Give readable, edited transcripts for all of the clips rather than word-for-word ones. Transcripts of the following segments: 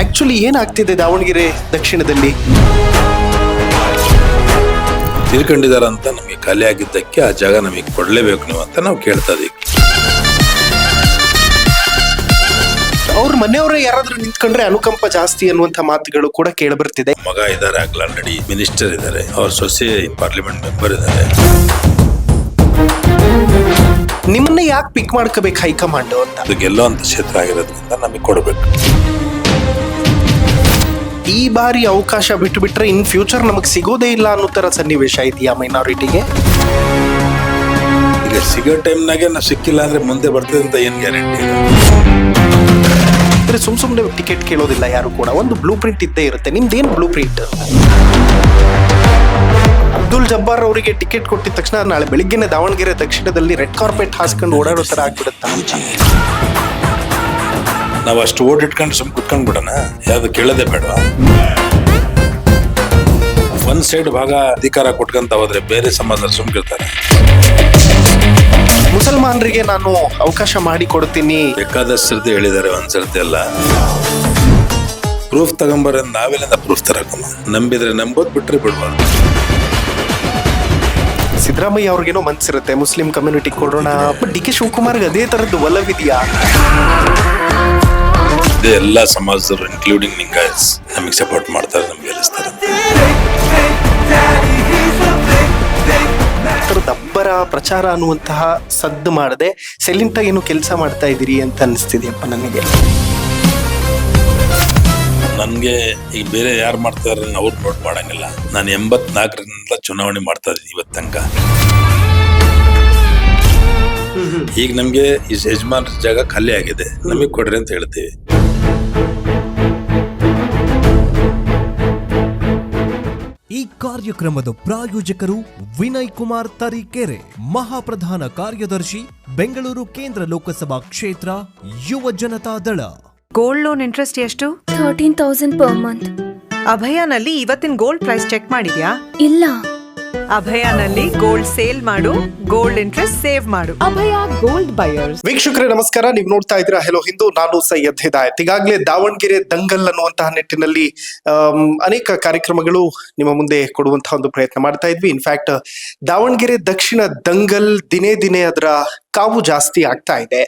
Actually ಏನಾಗ್ತಿದೆ ದಾವಣಗೆರೆ ದಕ್ಷಿಣದಲ್ಲಿ? ತೀರ್ಕೊಂಡಿದಾರಂತ ನಮಗೆ ಖಾಲಿ ಆಗಿದ್ದಕ್ಕೆ ಆ ಜಾಗ ನಮಗೆ ಕೊಡ್ಲೇಬೇಕು ನೀವು ಅಂತ ನಾವು ಕೇಳ್ತಾ ಇದೀವಿ. ಅವ್ರ ಮನೆಯವರೇ ಯಾರಾದ್ರೂ ನಿಂತ್ಕೊಂಡ್ರೆ ಅನುಕಂಪ ಜಾಸ್ತಿ ಅನ್ನುವಂತ ಮಾತುಗಳು ಕೂಡ ಕೇಳಬರ್ತಿದೆ. ಮಗ ಇದಾರೆ, ಆಗ್ಲ ಆಲ್ರೆಡಿ ಮಿನಿಸ್ಟರ್ ಇದ್ದಾರೆ, ಅವ್ರ ಸೊಸೆ ಪಾರ್ಲಿಮೆಂಟ್ ಮೆಂಬರ್ ಇದ್ದಾರೆ. ನಿಮ್ಮನ್ನ ಯಾಕೆ ಪಿಕ್ ಮಾಡ್ಕೋಬೇಕು ಹೈಕಮಾಂಡ್ ಅಂತ? ಅದು ಗೆಲ್ಲುವಂತ ಕ್ಷೇತ್ರ ಆಗಿರೋದ್ರಿಂದ ನಮಗೆ ಕೊಡಬೇಕು. ಈ ಬಾರಿ ಅವಕಾಶ ಬಿಟ್ಟು ಬಿಟ್ರೆ ಇನ್ ಫ್ಯೂಚರ್ ನಮಗ್ ಸಿಗೋದೇ ಇಲ್ಲ ಅನ್ನೋ ತರ ಸನ್ನಿವೇಶ ಇದೆಯಾ ಮೈನಾರಿಟಿಗೆ? ಈಗ ಸಿಗೋ ಟೈಮ್ನಾಗೆ ನಾವು ಸಿಕ್ಕಿಲ್ಲ ಅಂದ್ರೆ ಮುಂದೆ ಬರ್ತದೆ ಅಂತ ಏನ್ ಗ್ಯಾರಂಟಿ? ಸುಮ್ನೆ ಟಿಕೆಟ್ ಕೇಳೋದಿಲ್ಲ ಯಾರು ಕೂಡ. ಒಂದು ಬ್ಲೂ ಪ್ರಿಂಟ್ ಇದ್ದೇ ಇರುತ್ತೆ. ನಿಮ್ದೇನ್ ಬ್ಲೂ ಪ್ರಿಂಟ್? ಅಬ್ದುಲ್ ಜಬ್ಬಾರ್ ಅವರಿಗೆ ಟಿಕೆಟ್ ಕೊಟ್ಟಿದ ತಕ್ಷಣ ನಾಳೆ ಬೆಳಿಗ್ಗೆನೆ ದಾವಣಗೆರೆ ದಕ್ಷಿಣದಲ್ಲಿ ರೆಡ್ ಕಾರ್ಪೆಟ್ ಹಾಸ್ಕೊಂಡು ಓಡಾಡೋ ತರ ಆಗ್ಬಿಡುತ್ತಾ? ನಾವು ಅಷ್ಟು ಓಟ್ ಇಟ್ಕೊಂಡು ಸುಮ್ ಕುತ್ಕೊಂಡ್ ಬಿಡೋಣ, ಯಾವ್ದು ಕೇಳೋದೇ ಬೇಡ. ಒಂದ್ ಸೈಡ್ ಭಾಗ ಅಧಿಕಾರ ಕೊಟ್ಕೊಂತ ಹೋದ್ರೆ ಬೇರೆ ಸಮಾಜ ಸುಮ್ಕಿರ್ತಾರೆ. ಮುಸಲ್ಮಾನರಿಗೆ ನಾನು ಅವಕಾಶ ಮಾಡಿ ಕೊಡ್ತೀನಿ ಬೇಕಾದಷ್ಟು ಹೇಳಿದ್ದಾರೆ, ಒಂದ್ ಸರ್ತಿ ಅಲ್ಲ. ಪ್ರೂಫ್ ತಗೊಂಬರ, ನಾವೆಲ್ಲ ಪ್ರೂಫ್ ತರಕ ನಂಬಿದ್ರೆ ನಂಬೋದ್, ಬಿಟ್ರೆ ಬಿಡ್ಬಾರ್ದು. ಸಿದ್ದರಾಮಯ್ಯ ಅವ್ರಿಗೇನೋ ಮನ್ಸಿರುತ್ತೆ ಮುಸ್ಲಿಂ ಕಮ್ಯುನಿಟಿ ಕೊಡೋಣ, ಬಟ್ ಡಿ ಕೆ ಶಿವಕುಮಾರ್ಗೆ ಅದೇ ತರದ್ದು ಒಲವಿದೆಯಾ? ಇದೇ ಎಲ್ಲಾ ಸಮಾಜದವರು ಇನ್ಕ್ಲೂಡಿಂಗ್ ಲಿಂಗಾಯತ್ಸ್ ನಮಗೆ ಸಪೋರ್ಟ್ ಮಾಡ್ತಾರೆ, ನಮ್ಗೆ ಗೆಲ್ಲಿಸ್ತಾರೆ. ದಬ್ಬರ ಪ್ರಚಾರ ಅನ್ನುವಂತಹ ಸದ್ದು ಮಾಡದೆ ಸೈಲೆಂಟ್ ಆಗಿ ಏನು ಕೆಲಸ ಮಾಡ್ತಾ ಇದೀರಿ ಅಂತ ಅನಿಸ್ತಿದೆಯಪ್ಪ ನನಗೆ. ನನ್ಗೆ ಈಗ ಬೇರೆ ಯಾರು ಮಾಡ್ತಾರೆ ಅವ್ರು ನೋಟ್ ಮಾಡಂಗಿಲ್ಲ. ನಾನು 84ರಿಂದ ಚುನಾವಣೆ ಮಾಡ್ತಾ ಇದ್ದೀನಿ ಇವತ್ತು ತನಕ. ಈಗ ನಮ್ಗೆ ಈ ಯಜಮಾನ್ರ ಜಾಗ ಖಾಲಿ ಆಗಿದೆ, ನಮಗ್ ಕೊಡ್ರಿ ಅಂತ ಹೇಳ್ತೀವಿ. ಈ ಕಾರ್ಯಕ್ರಮದ ಪ್ರಾಯೋಜಕರು ವಿನಯ್ ಕುಮಾರ್ ತರೀಕೆರೆ, ಮಹಾಪ್ರಧಾನ ಕಾರ್ಯದರ್ಶಿ, ಬೆಂಗಳೂರು ಕೇಂದ್ರ ಲೋಕಸಭಾ ಕ್ಷೇತ್ರ, ಯುವ ಜನತಾ ದಳ. ಗೋಲ್ಡ್ ಲೋನ್ ಇಂಟ್ರೆಸ್ಟ್ ಎಷ್ಟು? 13,000 per month. ಅಭಯನಲ್ಲಿ ಇವತ್ತಿನ ಗೋಲ್ಡ್ ಪ್ರೈಸ್ ಚೆಕ್ ಮಾಡಿದ್ಯಾ? ಇಲ್ಲ. ಅಭಯನಲ್ಲಿ ಗೋಲ್ಡ್ ಸೇಲ್ ಮಾಡು, ಗೋಲ್ಡ್ ಇಂಟ್ರೆಸ್ಟ್ ಸೇವ್ ಮಾಡು. ಅಭಯ ಗೋಲ್ಡ್ ಬಯರ್ಸ್. ವೀಕ್ಷಕರೇ ನಮಸ್ಕಾರ, ನೀವು ನೋಡ್ತಾ ಇದ್ದೀರಾ ಹೆಲೋ ಹಿಂದೂ, ನಾನು ಸೈಯದ್ ಹಿದಾಯತ್. ಈಗಾಗಲೇ ದಾವಣಗೆರೆ ದಂಗಲ್ ಅನ್ನುವಂತಹ ನಿಟ್ಟಿನಲ್ಲಿ ಅನೇಕ ಕಾರ್ಯಕ್ರಮಗಳು ನಿಮ್ಮ ಮುಂದೆ ಕೊಡುವಂತಹ ಒಂದು ಪ್ರಯತ್ನ ಮಾಡ್ತಾ ಇದ್ವಿ. ಇನ್ಫ್ಯಾಕ್ಟ್ ದಾವಣಗೆರೆ ದಕ್ಷಿಣ ದಂಗಲ್ ದಿನೇ ದಿನೇ ಅದರ ಕಾವು ಜಾಸ್ತಿ ಆಗ್ತಾ ಇದೆ.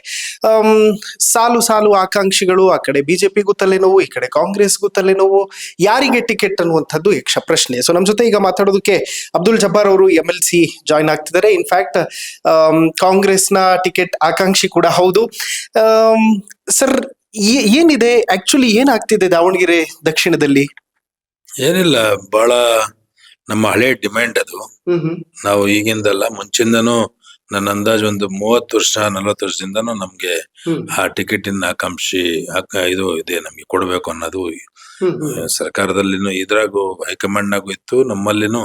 ಸಾಲು ಸಾಲು ಆಕಾಂಕ್ಷಿಗಳು, ಆ ಕಡೆ ಬಿಜೆಪಿಗೂ ತಲೆನೋವು, ಈ ಕಡೆ ಕಾಂಗ್ರೆಸ್ಗೂ ತಲೆನೋವು. ಯಾರಿಗೆ ಟಿಕೆಟ್ ಅನ್ನುವಂಥದ್ದು ಯಕ್ಷ ಪ್ರಶ್ನೆ. ಸೊ ನಮ್ಮ ಜೊತೆ ಈಗ ಮಾತಾಡೋದಕ್ಕೆ ಅಬ್ದುಲ್ ಜಬ್ಬಾರ್ ಅವರು MLC ಜಾಯ್ನ್ ಆಗ್ತಿದ್ದಾರೆ. ಇನ್ಫ್ಯಾಕ್ಟ್ ಕಾಂಗ್ರೆಸ್ನ ಟಿಕೆಟ್ ಆಕಾಂಕ್ಷಿ ಕೂಡ ಹೌದು. ಸರ್, ಏನಿದೆ ಆಕ್ಚುಲಿ ಏನಾಗ್ತಿದೆ ದಾವಣಗೆರೆ ದಕ್ಷಿಣದಲ್ಲಿ? ಏನಿಲ್ಲ, ಬಹಳ ನಮ್ಮ ಹಳೆ ಡಿಮ್ಯಾಂಡ್ ಅದು. ನಾವು ಈಗಿಂದಲ್ಲ, ಮುಂಚಿಂದನೂ ನನ್ನ ಅಂದಾಜು ಒಂದು 30 ವರ್ಷ 40 ವರ್ಷದಿಂದನೂ ನಮ್ಗೆ ಆ ಟಿಕೆಟಿನ ಆಕಾಂಕ್ಷಿ ಇದು ಇದೆ, ನಮ್ಗೆ ಕೊಡ್ಬೇಕು ಅನ್ನೋದು ಸರ್ಕಾರದಲ್ಲಿನೂ ಇದ್ರಾಗೂ ಹೈಕಮಾಂಡ್ನಾಗೂ ಇತ್ತು, ನಮ್ಮಲ್ಲಿನೂ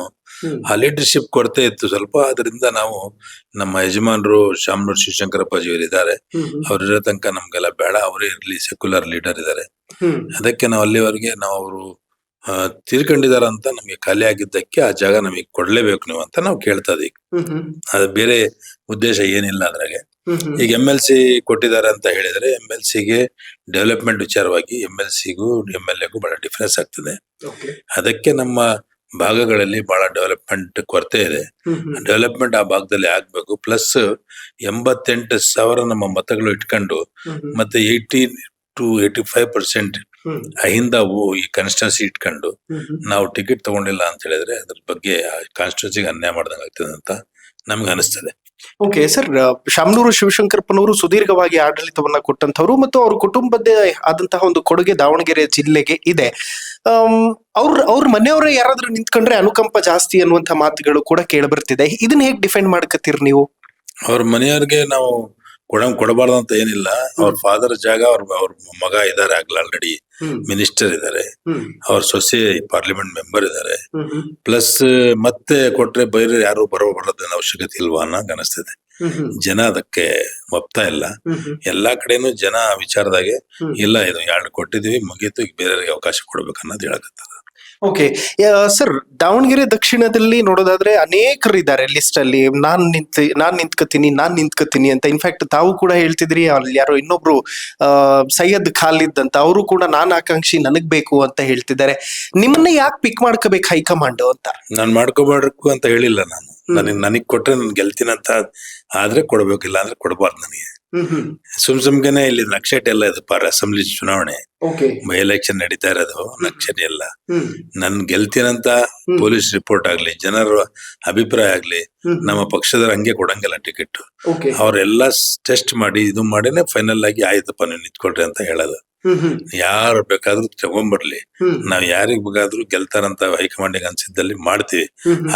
ಆ ಲೀಡರ್ಶಿಪ್ ಕೊರತೆ ಇತ್ತು ಸ್ವಲ್ಪ. ಅದರಿಂದ ನಾವು ನಮ್ಮ ಯಜಮಾನರು ಶಾಮನೂರು ಶಿವಶಂಕರಪ್ಪಾಜಿ ಅವರು ಇದ್ದಾರೆ, ಅವ್ರಿರೋ ತನಕ ನಮ್ಗೆಲ್ಲ ಬೇಡ, ಅವರೇ ಇರ್ಲಿ, ಸೆಕ್ಯುಲರ್ ಲೀಡರ್ ಇದ್ದಾರೆ. ಅದಕ್ಕೆ ನಾವು ಅಲ್ಲಿವರೆಗೆ ನಾವು ಅವರು ತೀರ್ಕೊಂಡಿದಾರಂತ ನಮಗೆ ಖಾಲಿ ಆಗಿದ್ದಕ್ಕೆ ಆ ಜಾಗ ನಮಗೆ ಕೊಡ್ಲೇಬೇಕು ನೀವು ಅಂತ ನಾವು ಕೇಳ್ತಾ ಇದೀವಿ. ಅದು ಬೇರೆ ಉದ್ದೇಶ ಏನಿಲ್ಲ ಅದ್ರಾಗೆ. ಈಗ MLC ಕೊಟ್ಟಿದ್ದಾರೆ ಅಂತ ಹೇಳಿದ್ರೆ, MLCಗೆ ಡೆವಲಪ್ಮೆಂಟ್ ವಿಚಾರವಾಗಿ MLCಗೂ MLAಗೂ ಬಹಳ ಡಿಫರೆನ್ಸ್ ಆಗ್ತದೆ. ಅದಕ್ಕೆ ನಮ್ಮ ಭಾಗಗಳಲ್ಲಿ ಬಹಳ ಡೆವಲಪ್ಮೆಂಟ್ ಕೊರತೆ ಇದೆ. ಡೆವಲಪ್ಮೆಂಟ್ ಆ ಭಾಗದಲ್ಲಿ ಆಗ್ಬೇಕು. ಪ್ಲಸ್ 88,000 ನಮ್ಮ ಮತಗಳು ಇಟ್ಕೊಂಡು ಮತ್ತೆ 80 to 85% ಅಹಿಂದ ಈ ಕಾನ್ಸ್ಟಿಟ್ಯೂನ್ಸಿ ಇಟ್ಕೊಂಡು ನಾವು ಟಿಕೆಟ್ ತಗೊಂಡಿಲ್ಲ ಅಂತ ಹೇಳಿದ್ರೆ ಅದ್ರ ಬಗ್ಗೆ ಕಾನ್ಸ್ಟಿಟ್ಯೂನ್ಸಿಗೆ ಅನ್ಯಾಯ ಮಾಡ್ದಂಗ ಆಗ್ತದೆ ಅಂತ ನಮ್ಗೆ ಅನಿಸ್ತದೆ. ಓಕೆ ಸರ್, ಶಾಮನೂರು ಶಿವಶಂಕರಪ್ಪನವರು ಸುದೀರ್ಘವಾಗಿ ಆಡಳಿತವನ್ನ ಕೊಟ್ಟಂತವ್ರು ಮತ್ತು ಅವ್ರ ಕುಟುಂಬದ್ದೇ ಆದಂತಹ ಒಂದು ಕೊಡುಗೆ ದಾವಣಗೆರೆ ಜಿಲ್ಲೆಗೆ ಇದೆ. ಅವ್ರ ಮನೆಯವರೇ ಯಾರಾದ್ರೂ ನಿಂತ್ಕೊಂಡ್ರೆ ಅನುಕಂಪ ಜಾಸ್ತಿ ಅನ್ನುವಂತ ಮಾತುಗಳು ಕೂಡ ಕೇಳಬರ್ತಿದೆ. ಇದನ್ನ ಹೇಗ್ ಡಿಫೆಂಡ್ ಮಾಡ್ಕತ್ತೀರಿ ನೀವು? ಅವ್ರ ಮನೆಯವ್ರಿಗೆ ನಾವು ಕೊಡಬಾರ್ದು ಅಂತ ಏನಿಲ್ಲ. ಅವ್ರ ಫಾದರ್ ಜಾಗ, ಅವ್ರ ಮಗ ಇದಾರೆ, ಆಗ್ಲ ಆಲ್ರೆಡಿ ಮಿನಿಸ್ಟರ್ ಇದ್ದಾರೆ, ಅವ್ರ ಸೊಸೆ ಪಾರ್ಲಿಮೆಂಟ್ ಮೆಂಬರ್ ಇದ್ದಾರೆ. ಪ್ಲಸ್ ಮತ್ತೆ ಕೊಟ್ರೆ ಬೇರೆ ಯಾರು ಬರೋದನ್ನ ಅವಶ್ಯಕತೆ ಇಲ್ವಾ ಅನ್ನೋಂಗ್ ಅನಿಸ್ತದೆ. ಜನ ಅದಕ್ಕೆ ಒಪ್ತಾ ಇಲ್ಲ. ಎಲ್ಲಾ ಕಡೆನೂ ಜನ ವಿಚಾರದಾಗೆ ಇಲ್ಲ, ಇದು 2 ಕೊಟ್ಟಿದೀವಿ, ಮುಗೀತು, ಈಗ ಬೇರೆಯವ್ರಿಗೆ ಅವಕಾಶ ಕೊಡ್ಬೇಕು ಅನ್ನೋದು ಹೇಳಕತ್ತದ. ಓಕೆ ಸರ್, ದಾವಣಗೆರೆ ದಕ್ಷಿಣದಲ್ಲಿ ನೋಡೋದಾದ್ರೆ ಅನೇಕರಿದ್ದಾರೆ ಲಿಸ್ಟ್ ಅಲ್ಲಿ. ನಾನ್ ನಿಂತ್ಕೋತೀನಿ ಅಂತ. ಇನ್ಫ್ಯಾಕ್ಟ್ ತಾವು ಕೂಡ ಹೇಳ್ತಿದ್ರಿ, ಅಲ್ಲಿ ಯಾರೋ ಇನ್ನೊಬ್ರು ಸೈಯದ್ ಖಾಲಿದ್ ಅಂತ, ಅವರು ಕೂಡ ನಾನ್ ಆಕಾಂಕ್ಷಿ ನನಗ್ ಬೇಕು ಅಂತ ಹೇಳ್ತಿದ್ದಾರೆ. ನಿಮ್ಮನ್ನ ಯಾಕೆ ಪಿಕ್ ಮಾಡ್ಕೋಬೇಕು ಹೈಕಮಾಂಡ್ ಅಂತ? ನಾನ್ ಮಾಡ್ಕೋಬಾರ್ಕು ಅಂತ ಹೇಳಿಲ್ಲ ನಾನು. ನನಗ್ ಕೊಟ್ರೆ ನನ್ ಗೆಲ್ತೀನಿ ಅಂತ ಆದ್ರೆ ಕೊಡ್ಬೇಕಿಲ್ಲ ಅಂದ್ರೆ ಕೊಡ್ಬಾರ್ದು ನನಗೆ. ಸುಮ್ಗೆನೆ ಇಲ್ಲಿ ನಕ್ಷೆಟ್ ಎಲ್ಲ ಇದು ಅಸೆಂಬ್ಲಿ ಚುನಾವಣೆ, ಬೈ ಎಲೆಕ್ಷನ್ ನಡೀತಾ ಇರೋದು, ನಕ್ಷೆಟ್ ಎಲ್ಲ. ನನ್ ಗೆಲ್ತೀನಂತ ಪೊಲೀಸ್ ರಿಪೋರ್ಟ್ ಆಗ್ಲಿ, ಜನರ ಅಭಿಪ್ರಾಯ ಆಗ್ಲಿ, ನಮ್ಮ ಪಕ್ಷದವ್ರು ಹಂಗೆ ಕೊಡಂಗಿಲ್ಲ ಟಿಕೆಟ್. ಅವ್ರೆಲ್ಲ ಟೆಸ್ಟ್ ಮಾಡಿ ಇದು ಮಾಡಿನೇ ಫೈನಲ್ ಆಗಿ ಆಯ್ತಪ್ಪ ನೀವು ನಿಂತ್ಕೊಳ್ರಿ ಅಂತ ಹೇಳೋದು. ಯಾರು ಬೇಕಾದ್ರೂ ತಗೊಂಡ್ಬರ್ಲಿ, ನಾವ್ ಯಾರಿಗ್ ಬೇಕಾದ್ರೂ ಗೆಲ್ತಾರಂತ ಹೈಕಮಾಂಡಿಗೆ ಅನ್ಸಿದ್ದಲ್ಲಿ ಮಾಡ್ತೀವಿ.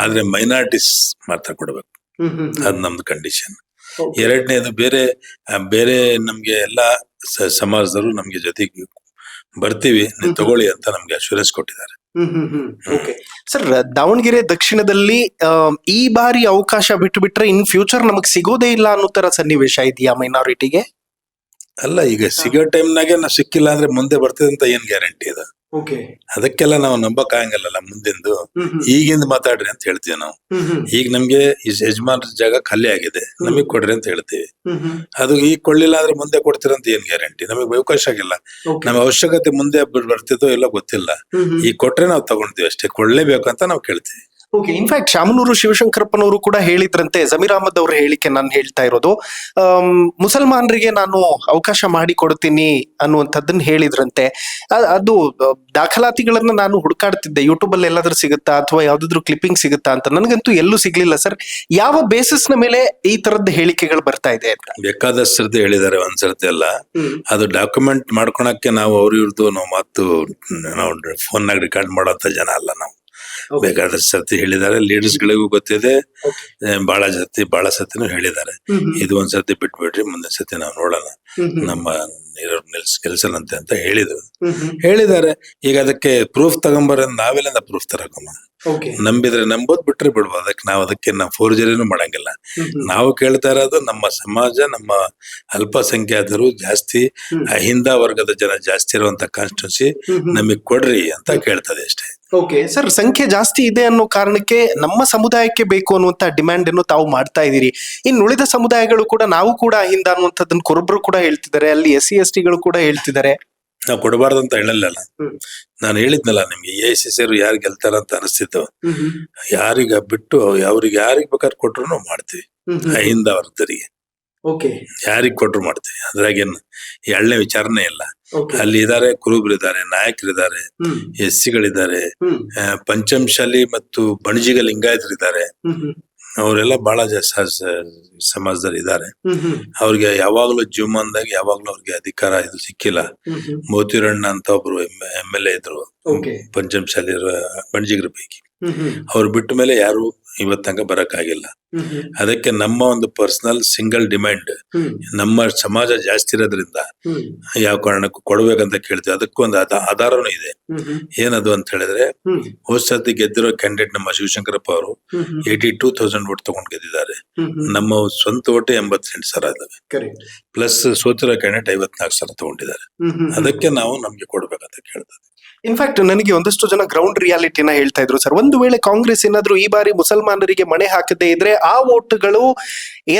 ಆದ್ರೆ ಮೈನಾರಿಟೀಸ್ ಮಾತ್ರ ಕೊಡ್ಬೇಕು, ಅದ್ ನಮ್ದು ಕಂಡೀಷನ್. ಎರಡನೇದು ಬೇರೆ ನಮ್ಗೆ ಎಲ್ಲಾ ಸಮಾಜದವರು ನಮ್ಗೆ ಜೊತೆಗೆ ಬರ್ತೀವಿ, ನೀವು ತಗೊಳ್ಳಿ ಅಂತ ನಮ್ಗೆ ಅಶ್ಯೂರೆನ್ಸ್ ಕೊಟ್ಟಿದ್ದಾರೆ. ಸರ್, ದಾವಣಗೆರೆ ದಕ್ಷಿಣದಲ್ಲಿ ಈ ಬಾರಿ ಅವಕಾಶ ಬಿಟ್ರೆ ಇನ್ ಫ್ಯೂಚರ್ ನಮಗ್ ಸಿಗೋದೇ ಇಲ್ಲ ಅನ್ನೋ ತರ ಸನ್ನಿವೇಶ ಇದೆಯಾ ಮೈನಾರಿಟಿಗೆ? ಅಲ್ಲ, ಈಗ ಸಿಗೋ ಟೈಮ್ನಾಗೆ ನಾವು ಸಿಕ್ಕಿಲ್ಲ ಅಂದ್ರೆ ಮುಂದೆ ಬರ್ತದೆ ಅಂತ ಏನ್ ಗ್ಯಾರಂಟಿ ಇದೆ? ಅದಕ್ಕೆಲ್ಲ ನಾವು ನಂಬಕ್ ಆಗಂಗಿಲ್ಲ. ಮುಂದಿಂದು ಈಗಿಂದ ಮಾತಾಡ್ರಿ ಅಂತ ಹೇಳ್ತೀವಿ ನಾವು. ಈಗ ನಮ್ಗೆ ಈ ಯಜಮಾನ್ರ ಜಾಗ ಖಾಲಿ ಆಗಿದೆ, ನಮಗ್ ಕೊಡ್ರಿ ಅಂತ ಹೇಳ್ತೀವಿ. ಅದು ಈಗ ಕೊಡ್ಲಿಲ್ಲ ಅಂದ್ರೆ ಮುಂದೆ ಕೊಡ್ತೀರಂತ ಏನ್ ಗ್ಯಾರಂಟಿ? ನಮಗ್ ಅವಕಾಶ ಆಗಿಲ್ಲ. ನಮ್ಮ ಅವಶ್ಯಕತೆ ಮುಂದೆ ಬರ್ತಿದ್ದೋ ಇಲ್ಲ ಗೊತ್ತಿಲ್ಲ. ಈಗ ಕೊಟ್ರೆ ನಾವು ತಗೊಂತೀವಿ ಅಷ್ಟೇ, ಕೊಡ್ಲೇಬೇಕು ಅಂತ ನಾವು ಕೇಳ್ತೀವಿ. ಓಕೆ, ಇನ್ಫ್ಯಾಕ್ಟ್ ಶಾಮನೂರು ಶಿವಶಂಕರಪ್ಪನವರು ಕೂಡ ಹೇಳಿದ್ರಂತೆ, ಜಮೀರ್ ಅಹಮದ್ ಅವ್ರ ಹೇಳಿಕೆ ನಾನು ಹೇಳ್ತಾ ಇರೋದು, ಮುಸಲ್ಮಾನರಿಗೆ ನಾನು ಅವಕಾಶ ಮಾಡಿ ಕೊಡ್ತೀನಿ ಅನ್ನುವಂಥದ್ದನ್ನ ಹೇಳಿದ್ರಂತೆ. ಅದು ದಾಖಲಾತಿಗಳನ್ನ ನಾನು ಹುಡುಕಾಡ್ತಿದ್ದೆ, ಯೂಟ್ಯೂಬ್ ಅಲ್ಲಿ ಎಲ್ಲಾದ್ರೂ ಸಿಗುತ್ತಾ ಅಥವಾ ಯಾವ್ದಾದ್ರು ಕ್ಲಿಪ್ಪಿಂಗ್ ಸಿಗುತ್ತಾ ಅಂತ. ನನಗಂತೂ ಎಲ್ಲೂ ಸಿಗ್ಲಿಲ್ಲ. ಸರ್, ಯಾವ ಬೇಸಿಸ್ ನ ಮೇಲೆ ಈ ತರದ ಹೇಳಿಕೆಗಳು ಬರ್ತಾ ಇದೆ ಅಂತ? ಬೇಕಾದಷ್ಟು ಸರ್ತಿ ಹೇಳಿದ್ದಾರೆ, ಒಂದ್ಸರ್ತಿ ಅಲ್ಲ. ಅದು ಡಾಕ್ಯುಮೆಂಟ್ ಮಾಡ್ಕೊಳಕ್ಕೆ ನಾವು ಇವ್ರದ್ದು ನಾವು ಮಾತು ನಾವು ಫೋನ್ ನಾಗ ರೆಕಾರ್ಡ್ ಮಾಡೋಂತ ಜನ ಅಲ್ಲ ನಾವು. ಬೇಕಾದಷ್ಟು ಸರ್ತಿ ಹೇಳಿದ್ದಾರೆ, ಲೀಡರ್ಸ್ ಗಳಿಗೂ ಗೊತ್ತಿದೆ, ಬಹಳ ಸತಿನೂ ಹೇಳಿದ್ದಾರೆ. ಇದು ಒಂದ್ಸತಿ ಬಿಟ್ಬಿಡ್ರಿ, ಮುಂದಿನ ಸತಿ ನಾವು ನೋಡೋಣ, ನಮ್ಮ ಕೆಲ್ಸನಂತೆ ಅಂತ ಹೇಳಿದ್ದಾರೆ. ಈಗ ಅದಕ್ಕೆ ಪ್ರೂಫ್ ತಗೊಂಬರ, ನಾವೆಲ್ಲಿಂದ ಪ್ರೂಫ್ ತರಕಮ್ಮ? ನಂಬಿದ್ರೆ ನಂಬೋದು, ಬಿಟ್ರೆ ಬಿಡ್ಬೋದು. ಅದಕ್ಕೆ ನಾವು ಫೋರ್ಜರಿನೂ ಮಾಡಂಗಿಲ್ಲ. ನಾವು ಕೇಳ್ತಾ ಇರೋದು ನಮ್ಮ ಸಮಾಜ, ನಮ್ಮ ಅಲ್ಪಸಂಖ್ಯಾತರು ಜಾಸ್ತಿ, ಅಹಿಂದ ವರ್ಗದ ಜನ ಜಾಸ್ತಿ ಇರುವಂತ ಕಾನ್ಸ್ಟಿಟ್ಯೂನ್ಸಿ ನಮಗ್ ಕೊಡ್ರಿ ಅಂತ ಕೇಳ್ತದೆ ಅಷ್ಟೇ. ಓಕೆ ಸರ್, ಸಂಖ್ಯೆ ಜಾಸ್ತಿ ಇದೆ ಅನ್ನೋ ಕಾರಣಕ್ಕೆ ನಮ್ಮ ಸಮುದಾಯಕ್ಕೆ ಬೇಕು ಅನ್ನುವಂತ ಡಿಮ್ಯಾಂಡ್ ಅನ್ನು ತಾವು ಮಾಡ್ತಾ ಇದೀರಿ. ಇನ್ನು ಉಳಿದ ಸಮುದಾಯಗಳು ಕೂಡ ನಾವು ಕೂಡ ಅಹಿಂದ ಅನ್ನುವಂಥದ್ದನ್ನ ಕುರುಬರು ಕೂಡ ಹೇಳ್ತಿದ್ದಾರೆ, ಅಲ್ಲಿ SC/ST ಗಳು ಕೂಡ ಹೇಳ್ತಿದ್ದಾರೆ. ನಾವು ಕೊಡಬಾರ್ದು ಅಂತ ಹೇಳಲ್ಲ. ನಾನು ಹೇಳಿದ್ನಲ್ಲ ನಿಮ್ಗೆ, ACC ಯಾರು ಗೆಲ್ತಾರ ಅಂತ ಅನಿಸ್ತಿತ್ತು. ಯಾರಿಗ ಬಿಟ್ಟು ಅವ್ರಿಗೆ ಯಾರಿಗ್ ಬೇಕಾದ್ರೆ ಕೊಟ್ರು ನಾವು ಮಾಡ್ತೀವಿ. ಅಹಿಂದ ವರ್ಗದರಿಗೆ ಯಾರಿಗ್ ಕೊಟ್ರು ಮಾಡ್ತೀವಿ. ಅದ್ರಾಗೇನು ಎಳ್ಳೆ ವಿಚಾರನೇ ಇಲ್ಲ. ಅಲ್ಲಿ ಇದಾರೆ, ಕುರುಬರಿದ್ದಾರೆ, ನಾಯಕರಿದ್ದಾರೆ, SC-ಗಳಿದ್ದಾರೆ, ಪಂಚಮಶಾಲಿ ಮತ್ತು ಬಣಜಿಗ ಲಿಂಗಾಯತರಿದ್ದಾರೆ. ಅವರೆಲ್ಲ ಬಹಳ ಸಮಾಜದಲ್ಲಿ ಇದ್ದಾರೆ. ಅವ್ರಿಗೆ ಯಾವಾಗ್ಲೂ ಜೀವಮಾನದಾಗ ಯಾವಾಗ್ಲೂ ಅವ್ರಿಗೆ ಅಧಿಕಾರ ಇದು ಸಿಕ್ಕಿಲ್ಲ. ಮೋತಿರಣ್ಣ ಅಂತ ಒಬ್ರು MLA ಇದ್ರು, ಪಂಚಮಶಾಲಿ ಬಣಜಿಗರ ಪೈಕಿ. ಅವ್ರು ಬಿಟ್ಟ ಮೇಲೆ ಯಾರು ಇವತ್ ತನಕ ಬರಕ್ಕಾಗಿಲ್ಲ. ಅದಕ್ಕೆ ನಮ್ಮ ಒಂದು ಪರ್ಸನಲ್ ಸಿಂಗಲ್ ಡಿಮ್ಯಾಂಡ್, ನಮ್ಮ ಸಮಾಜ ಜಾಸ್ತಿ ಇರೋದ್ರಿಂದ ಯಾವ ಕಾರಣಕ್ಕೂ ಕೊಡ್ಬೇಕಂತ ಕೇಳ್ತೀವಿ. ಅದಕ್ಕೂ ಒಂದು ಆಧಾರನೂ ಇದೆ. ಏನದು ಅಂತ ಹೇಳಿದ್ರೆ, ಹೋದ್ ಸರ್ತಿ ಗೆದ್ದಿರೋ ಕ್ಯಾಂಡಿಡೇಟ್ ನಮ್ಮ ಶಿವಶಂಕರಪ್ಪ ಅವರು 82,000 ವೋಟ್ ತಗೊಂಡ್ ಗೆದ್ದಿದ್ದಾರೆ. ನಮ್ಮ ಸ್ವಂತ ಓಟೆ 88,000 ಇದಾವೆ. ಪ್ಲಸ್ ಸೋತಿರೋ ಕ್ಯಾಂಡಿಡೇಟ್ 54,000 ತಗೊಂಡಿದ್ದಾರೆ. ಅದಕ್ಕೆ ನಾವು ನಮ್ಗೆ ಕೊಡ್ಬೇಕಂತ ಕೇಳ್ತದೆ. ಇನ್ಫ್ಯಾಕ್ಟ್ ನನಗೆ ಒಂದಷ್ಟು ಜನ ಗ್ರೌಂಡ್ ರಿಯಾಲಿಟಿನ ಹೇಳ್ತಾ ಇದ್ರು ಸರ್, ಒಂದು ವೇಳೆ ಕಾಂಗ್ರೆಸ್ ಏನಾದ್ರು ಈ ಬಾರಿ ಮುಸಲ್ಮಾನರಿಗೆ ಮಣೆ ಹಾಕದೇ ಇದ್ರೆ ಆ ವೋಟ್ಗಳು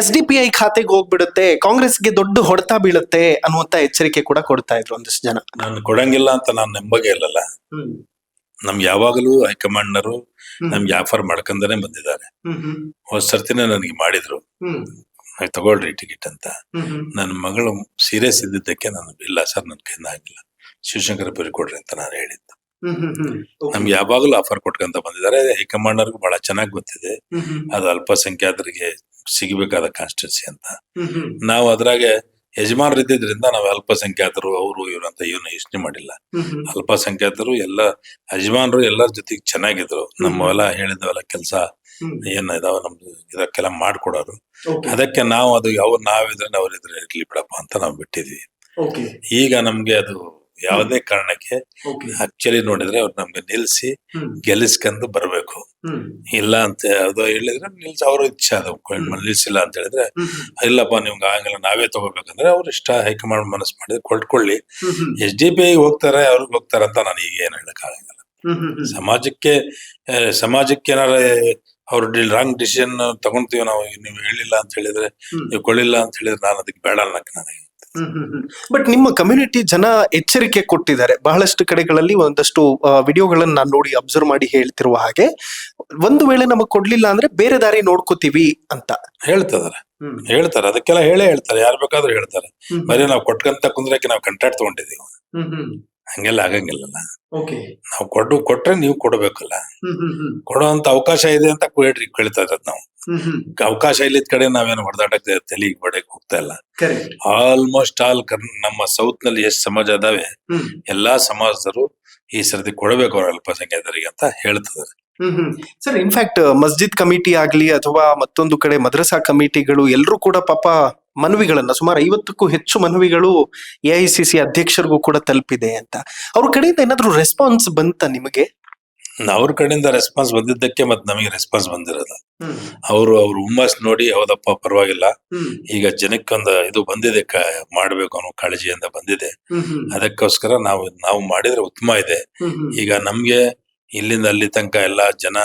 SDPI ಖಾತೆಗೆ ಹೋಗ್ಬಿಡುತ್ತೆ, ಕಾಂಗ್ರೆಸ್ಗೆ ದೊಡ್ಡ ಹೊಡೆತ ಬೀಳುತ್ತೆ ಅನ್ನುವಂತ ಎಚ್ಚರಿಕೆ ಕೂಡ ಕೊಡ್ತಾ ಇದ್ರು ಒಂದಷ್ಟು ಜನ. ನಾನು ಕೊಡಂಗಿಲ್ಲ ಅಂತ ನಾನು ನಂಬಗೆ ಇಲ್ಲಲ್ಲ. ನಮ್ಗೆ ಯಾವಾಗಲೂ ಹೈಕಮಾಂಡ್ನರು ನಮ್ಗೆ ಆಫರ್ ಮಾಡ್ಕೊಂಡೇ ಬಂದಿದ್ದಾರೆ. ಹೋದ್ ಸರ್ತಿನೇ ನನಗೆ ಮಾಡಿದ್ರು, ತಗೊಳ್ರಿ ಟಿಕೆಟ್ ಅಂತ. ನನ್ನ ಮಗಳು ಸೀರಿಯಸ್ ಇದ್ದಿದ್ದಕ್ಕೆ ನಾನು ಇಲ್ಲ ಸರ್, ನನ್ ಕೈಯಿಂದ ಆಗಿಲ್ಲ, ಶಿವಶಂಕರಪ್ಪ ಕೊಡ್ರಿ ಅಂತ ನಾನು ಹೇಳಿದ್ದು. ನಮ್ಗೆ ಯಾವಾಗಲೂ ಆಫರ್ ಕೊಟ್ಕೊಂತ ಬಂದಿದ್ದಾರೆ. ಹೈಕಮಾಂಡರ್ಗೂ ಬಹಳ ಚೆನ್ನಾಗಿ ಗೊತ್ತಿದೆ ಅದು ಅಲ್ಪಸಂಖ್ಯಾತರಿಗೆ ಸಿಗಬೇಕಾದ ಕಾನ್ಸ್ಟಿಟ್ಯೂನ್ಸಿ ಅಂತ. ನಾವು ಅದ್ರಾಗೆ ಯಜಮಾನರು ಇದ್ದಿದ್ರಿಂದ ನಾವು ಅಲ್ಪಸಂಖ್ಯಾತರು ಅವರು ಇವ್ರು ಅಂತ ಏನು ಯೋಚನೆ ಮಾಡಿಲ್ಲ. ಅಲ್ಪಸಂಖ್ಯಾತರು ಎಲ್ಲ ಯಜಮಾನರು ಎಲ್ಲರ ಜೊತೆಗೆ ಚೆನ್ನಾಗಿದ್ರು. ನಮ್ಮವೆಲ್ಲ ಹೇಳಿದವೆಲ್ಲ ಕೆಲಸ ಏನ್ ಇದಾವ ನಮ್ದು ಇದಕ್ಕೆಲ್ಲ ಮಾಡ್ಕೊಡೋರು. ಅದಕ್ಕೆ ನಾವು ಅದು ನಾವಿದ್ರೆ ಅವ್ರಿದ್ರೆ ಇರ್ಲಿ ಬಿಡಪ್ಪ ಅಂತ ನಾವು ಬಿಟ್ಟಿದ್ವಿ. ಈಗ ನಮ್ಗೆ ಅದು ಯಾವುದೇ ಕಾರಣಕ್ಕೆ ಆಕ್ಚುಲಿ ನೋಡಿದ್ರೆ ಅವ್ರು ನಮ್ಗೆ ನಿಲ್ಸಿ ಗೆಲ್ಲಿಸ್ಕೊಂಡು ಬರ್ಬೇಕು. ಇಲ್ಲ ಅಂತ ಅದು ಹೇಳಿದ್ರೆ ಅವ್ರ ಇಚ್ಛೆ, ಅದು ನಿಲ್ಸಿಲ್ಲ ಅಂತ ಹೇಳಿದ್ರೆ ಇಲ್ಲಪ್ಪ ನಿಮ್ಗೆ ಆಗಲ್ಲ ನಾವೇ ತಗೋಬೇಕಂದ್ರೆ ಅವ್ರ ಇಷ್ಟ. ಹೈಕಮಾಂಡ್ ಮನಸ್ಸು ಮಾಡಿದ್ರೆ ಕೊಟ್ಕೊಳ್ಳಿ. SDPI ಹೋಗ್ತಾರೆ, ಅವ್ರಿಗೆ ಹೋಗ್ತಾರ ಅಂತ ನಾನು ಈಗ ಏನ್ ಹೇಳಕ್ ಆಗಲ್ಲ. ಸಮಾಜಕ್ಕೆ ಏನಾರ ಅವ್ರು ರಾಂಗ್ ಡಿಸಿಷನ್ ತಗೊಂತೀವಿ ನಾವು, ನೀವು ಹೇಳಿಲ್ಲ ಅಂತ ಹೇಳಿದ್ರೆ, ನೀವು ಕೊಳ್ಳಿಲ್ಲ ಅಂತ ಹೇಳಿದ್ರೆ ನಾನು ಅದಕ್ಕೆ ಬೇಡ ಅನ್ನಕ್ಕೆ ನನಗೆ. ಬಟ್ ನಿಮ್ಮ ಕಮ್ಯುನಿಟಿ ಜನ ಎಚ್ಚರಿಕೆ ಕೊಟ್ಟಿದ್ದಾರೆ ಬಹಳಷ್ಟು ಕಡೆಗಳಲ್ಲಿ. ಒಂದಷ್ಟು ವಿಡಿಯೋಗಳನ್ನ ನಾನು ನೋಡಿ ಅಬ್ಸರ್ವ್ ಮಾಡಿ ಹೇಳ್ತಿರುವ ಹಾಗೆ, ಒಂದು ವೇಳೆ ನಮಗ್ ಕೊಡ್ಲಿಲ್ಲ ಅಂದ್ರೆ ಬೇರೆ ದಾರಿ ನೋಡ್ಕೋತೀವಿ ಅಂತ ಹೇಳ್ತಾರೆ. ಅದಕ್ಕೆಲ್ಲ ಹೇಳ್ತಾರೆ, ಯಾರು ಬೇಕಾದ್ರೂ ಹೇಳ್ತಾರೆ. ಬರೀ ನಾವು ಕೊಟ್ಕಂತ ಕುಂದ್ರಕ್ಕೆ ನಾವು ಕಾಂಟ್ರಾಕ್ಟ್ ತಗೊಂಡಿದೀವಿ, ಹಂಗೆಲ್ಲ ಆಗಂಗಿಲ್ಲಲ್ಲ. ನಾವು ಕೊಟ್ರೆ ನೀವು ಕೊಡ್ಬೇಕಲ್ಲ. ಕೊಡುವಂತ ಅವಕಾಶ ಇದೆ ಅಂತ ಕೇಳ್ತಾ ಇರೋದ್ ನಾವು. ಅವಕಾಶ ಇಲ್ಲಿದ್ ಕಡೆ ನಾವೇನು ಹೊಡೆದಾಟಕ್ಕೆ ತಲೆಗೆ ಬಡಕ್ ಹೋಗ್ತಾ ಇಲ್ಲ. ಆಲ್ಮೋಸ್ಟ್ ಆಲ್ ನಮ್ಮ ಸೌತ್ ನಲ್ಲಿ ಎಷ್ಟು ಸಮಾಜ ಅದಾವೆ, ಎಲ್ಲಾ ಸಮಾಜದವರು ಈ ಸರ್ತಿ ಕೊಡಬೇಕು ಅವ್ರ ಅಲ್ಪಸಂಖ್ಯಾತರಿಗೆ ಅಂತ ಹೇಳ್ತಿದ್ದಾರೆ. ಸರ್, ಇನ್ಫ್ಯಾಕ್ಟ್ ಮಸ್ಜಿದ್ ಕಮಿಟಿ ಆಗ್ಲಿ ಅಥವಾ ಮತ್ತೊಂದು ಕಡೆ ಮದ್ರಸಾ ಕಮಿಟಿಗಳು ಎಲ್ಲರೂ ಕೂಡ ಪಾಪ ಮನವಿಗಳನ್ನ, ಸುಮಾರು 50ಕ್ಕೂ ಹೆಚ್ಚು ಮನವಿಗಳು AICC ಅಧ್ಯಕ್ಷರಿಗೂ ಕೂಡ ತಲುಪಿದೆ ಅಂತ. ಅವ್ರ ಕಡೆಯಿಂದ ಏನಾದ್ರು ರೆಸ್ಪಾನ್ಸ್ ಬಂತ ನಿಮಗೆ? ಅವ್ರ ಕಡೆಯಿಂದ ರೆಸ್ಪಾನ್ಸ್ ಬಂದಿದ್ದಕ್ಕೆ ಮತ್ತೆ ನಮಗೆ ರೆಸ್ಪಾನ್ಸ್ ಬಂದಿರೋದು. ಅವ್ರ ಹುಮ್ಮಸ್ ನೋಡಿ ಹೌದಪ್ಪ ಪರವಾಗಿಲ್ಲ, ಈಗ ಜನಕ್ಕೊಂದು ಇದು ಬಂದಿದೆ, ಮಾಡ್ಬೇಕು ಅನ್ನೋ ಕಾಳಜಿಯಿಂದ ಬಂದಿದೆ. ಅದಕ್ಕೋಸ್ಕರ ನಾವು ಮಾಡಿದ್ರೆ ಉತ್ತಮ ಇದೆ. ಈಗ ನಮ್ಗೆ ಇಲ್ಲಿಂದ ಅಲ್ಲಿ ತನಕ ಎಲ್ಲಾ ಜನ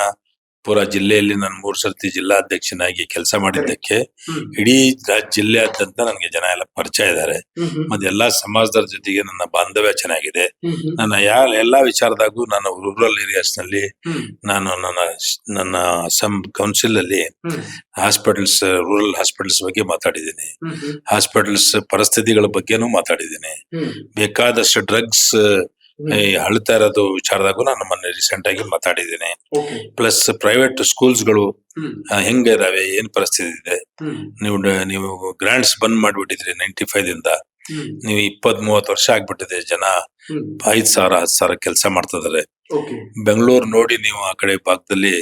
ಪೂರಾ ಜಿಲ್ಲೆಯಲ್ಲಿ ನಾನು 3 ಸರ್ತಿ ಜಿಲ್ಲಾಧ್ಯಕ್ಷನಾಗಿ ಕೆಲಸ ಮಾಡಿದ್ದಕ್ಕೆ ಇಡೀ ಜಿಲ್ಲೆಯಾದ್ಯಂತ ನನಗೆ ಜನ ಎಲ್ಲ ಪರಿಚಯ ಇದ್ದಾರೆ. ಮತ್ತೆ ಎಲ್ಲಾ ಸಮಾಜದವ್ರ ಜೊತೆಗೆ ನನ್ನ ಬಾಂಧವ್ಯ ಚೆನ್ನಾಗಿದೆ. ನನ್ನ ಎಲ್ಲಾ ವಿಚಾರದಾಗೂ ನಾನು ರೂರಲ್ ಏರಿಯಾಸ್ ನಲ್ಲಿ ನಾನು ನನ್ನ ಅಸ್ಸಾಂ ಕೌನ್ಸಿಲ್ ಅಲ್ಲಿ ಹಾಸ್ಪಿಟಲ್ಸ್, ರೂರಲ್ ಹಾಸ್ಪಿಟಲ್ಸ್ ಬಗ್ಗೆ ಮಾತಾಡಿದ್ದೀನಿ. ಹಾಸ್ಪಿಟಲ್ಸ್ ಪರಿಸ್ಥಿತಿಗಳ ಬಗ್ಗೆನೂ ಮಾತಾಡಿದ್ದೀನಿ. ಬೇಕಾದಷ್ಟು ಡ್ರಗ್ಸ್ ಅಳ್ತಾ ಇರೋದು ವಿಚಾರದಾಗೂ ನಾನು ಮೊನ್ನೆ ರೀಸೆಂಟ್ ಆಗಿ ಮಾತಾಡಿದ್ದೀನಿ. ಪ್ಲಸ್ ಪ್ರೈವೇಟ್ ಸ್ಕೂಲ್ಸ್ಗಳು ಹೆಂಗ ಇದಾವೆ, ಏನ್ ಪರಿಸ್ಥಿತಿ ಇದೆ, ನೀವು ಗ್ರಾಂಟ್ಸ್ ಬಂದ್ ಮಾಡ್ಬಿಟ್ಟಿದ್ರಿ 95 ದಿಂದ. ನೀವು 20-30 ವರ್ಷ ಆಗ್ಬಿಟ್ಟಿದೆ, ಜನ 5,000 10,000 ಕೆಲಸ ಮಾಡ್ತಿದಾರೆ. ಬೆಂಗಳೂರು ನೋಡಿ ನೀವು ಆ ಕಡೆ ಭಾಗದಲ್ಲಿ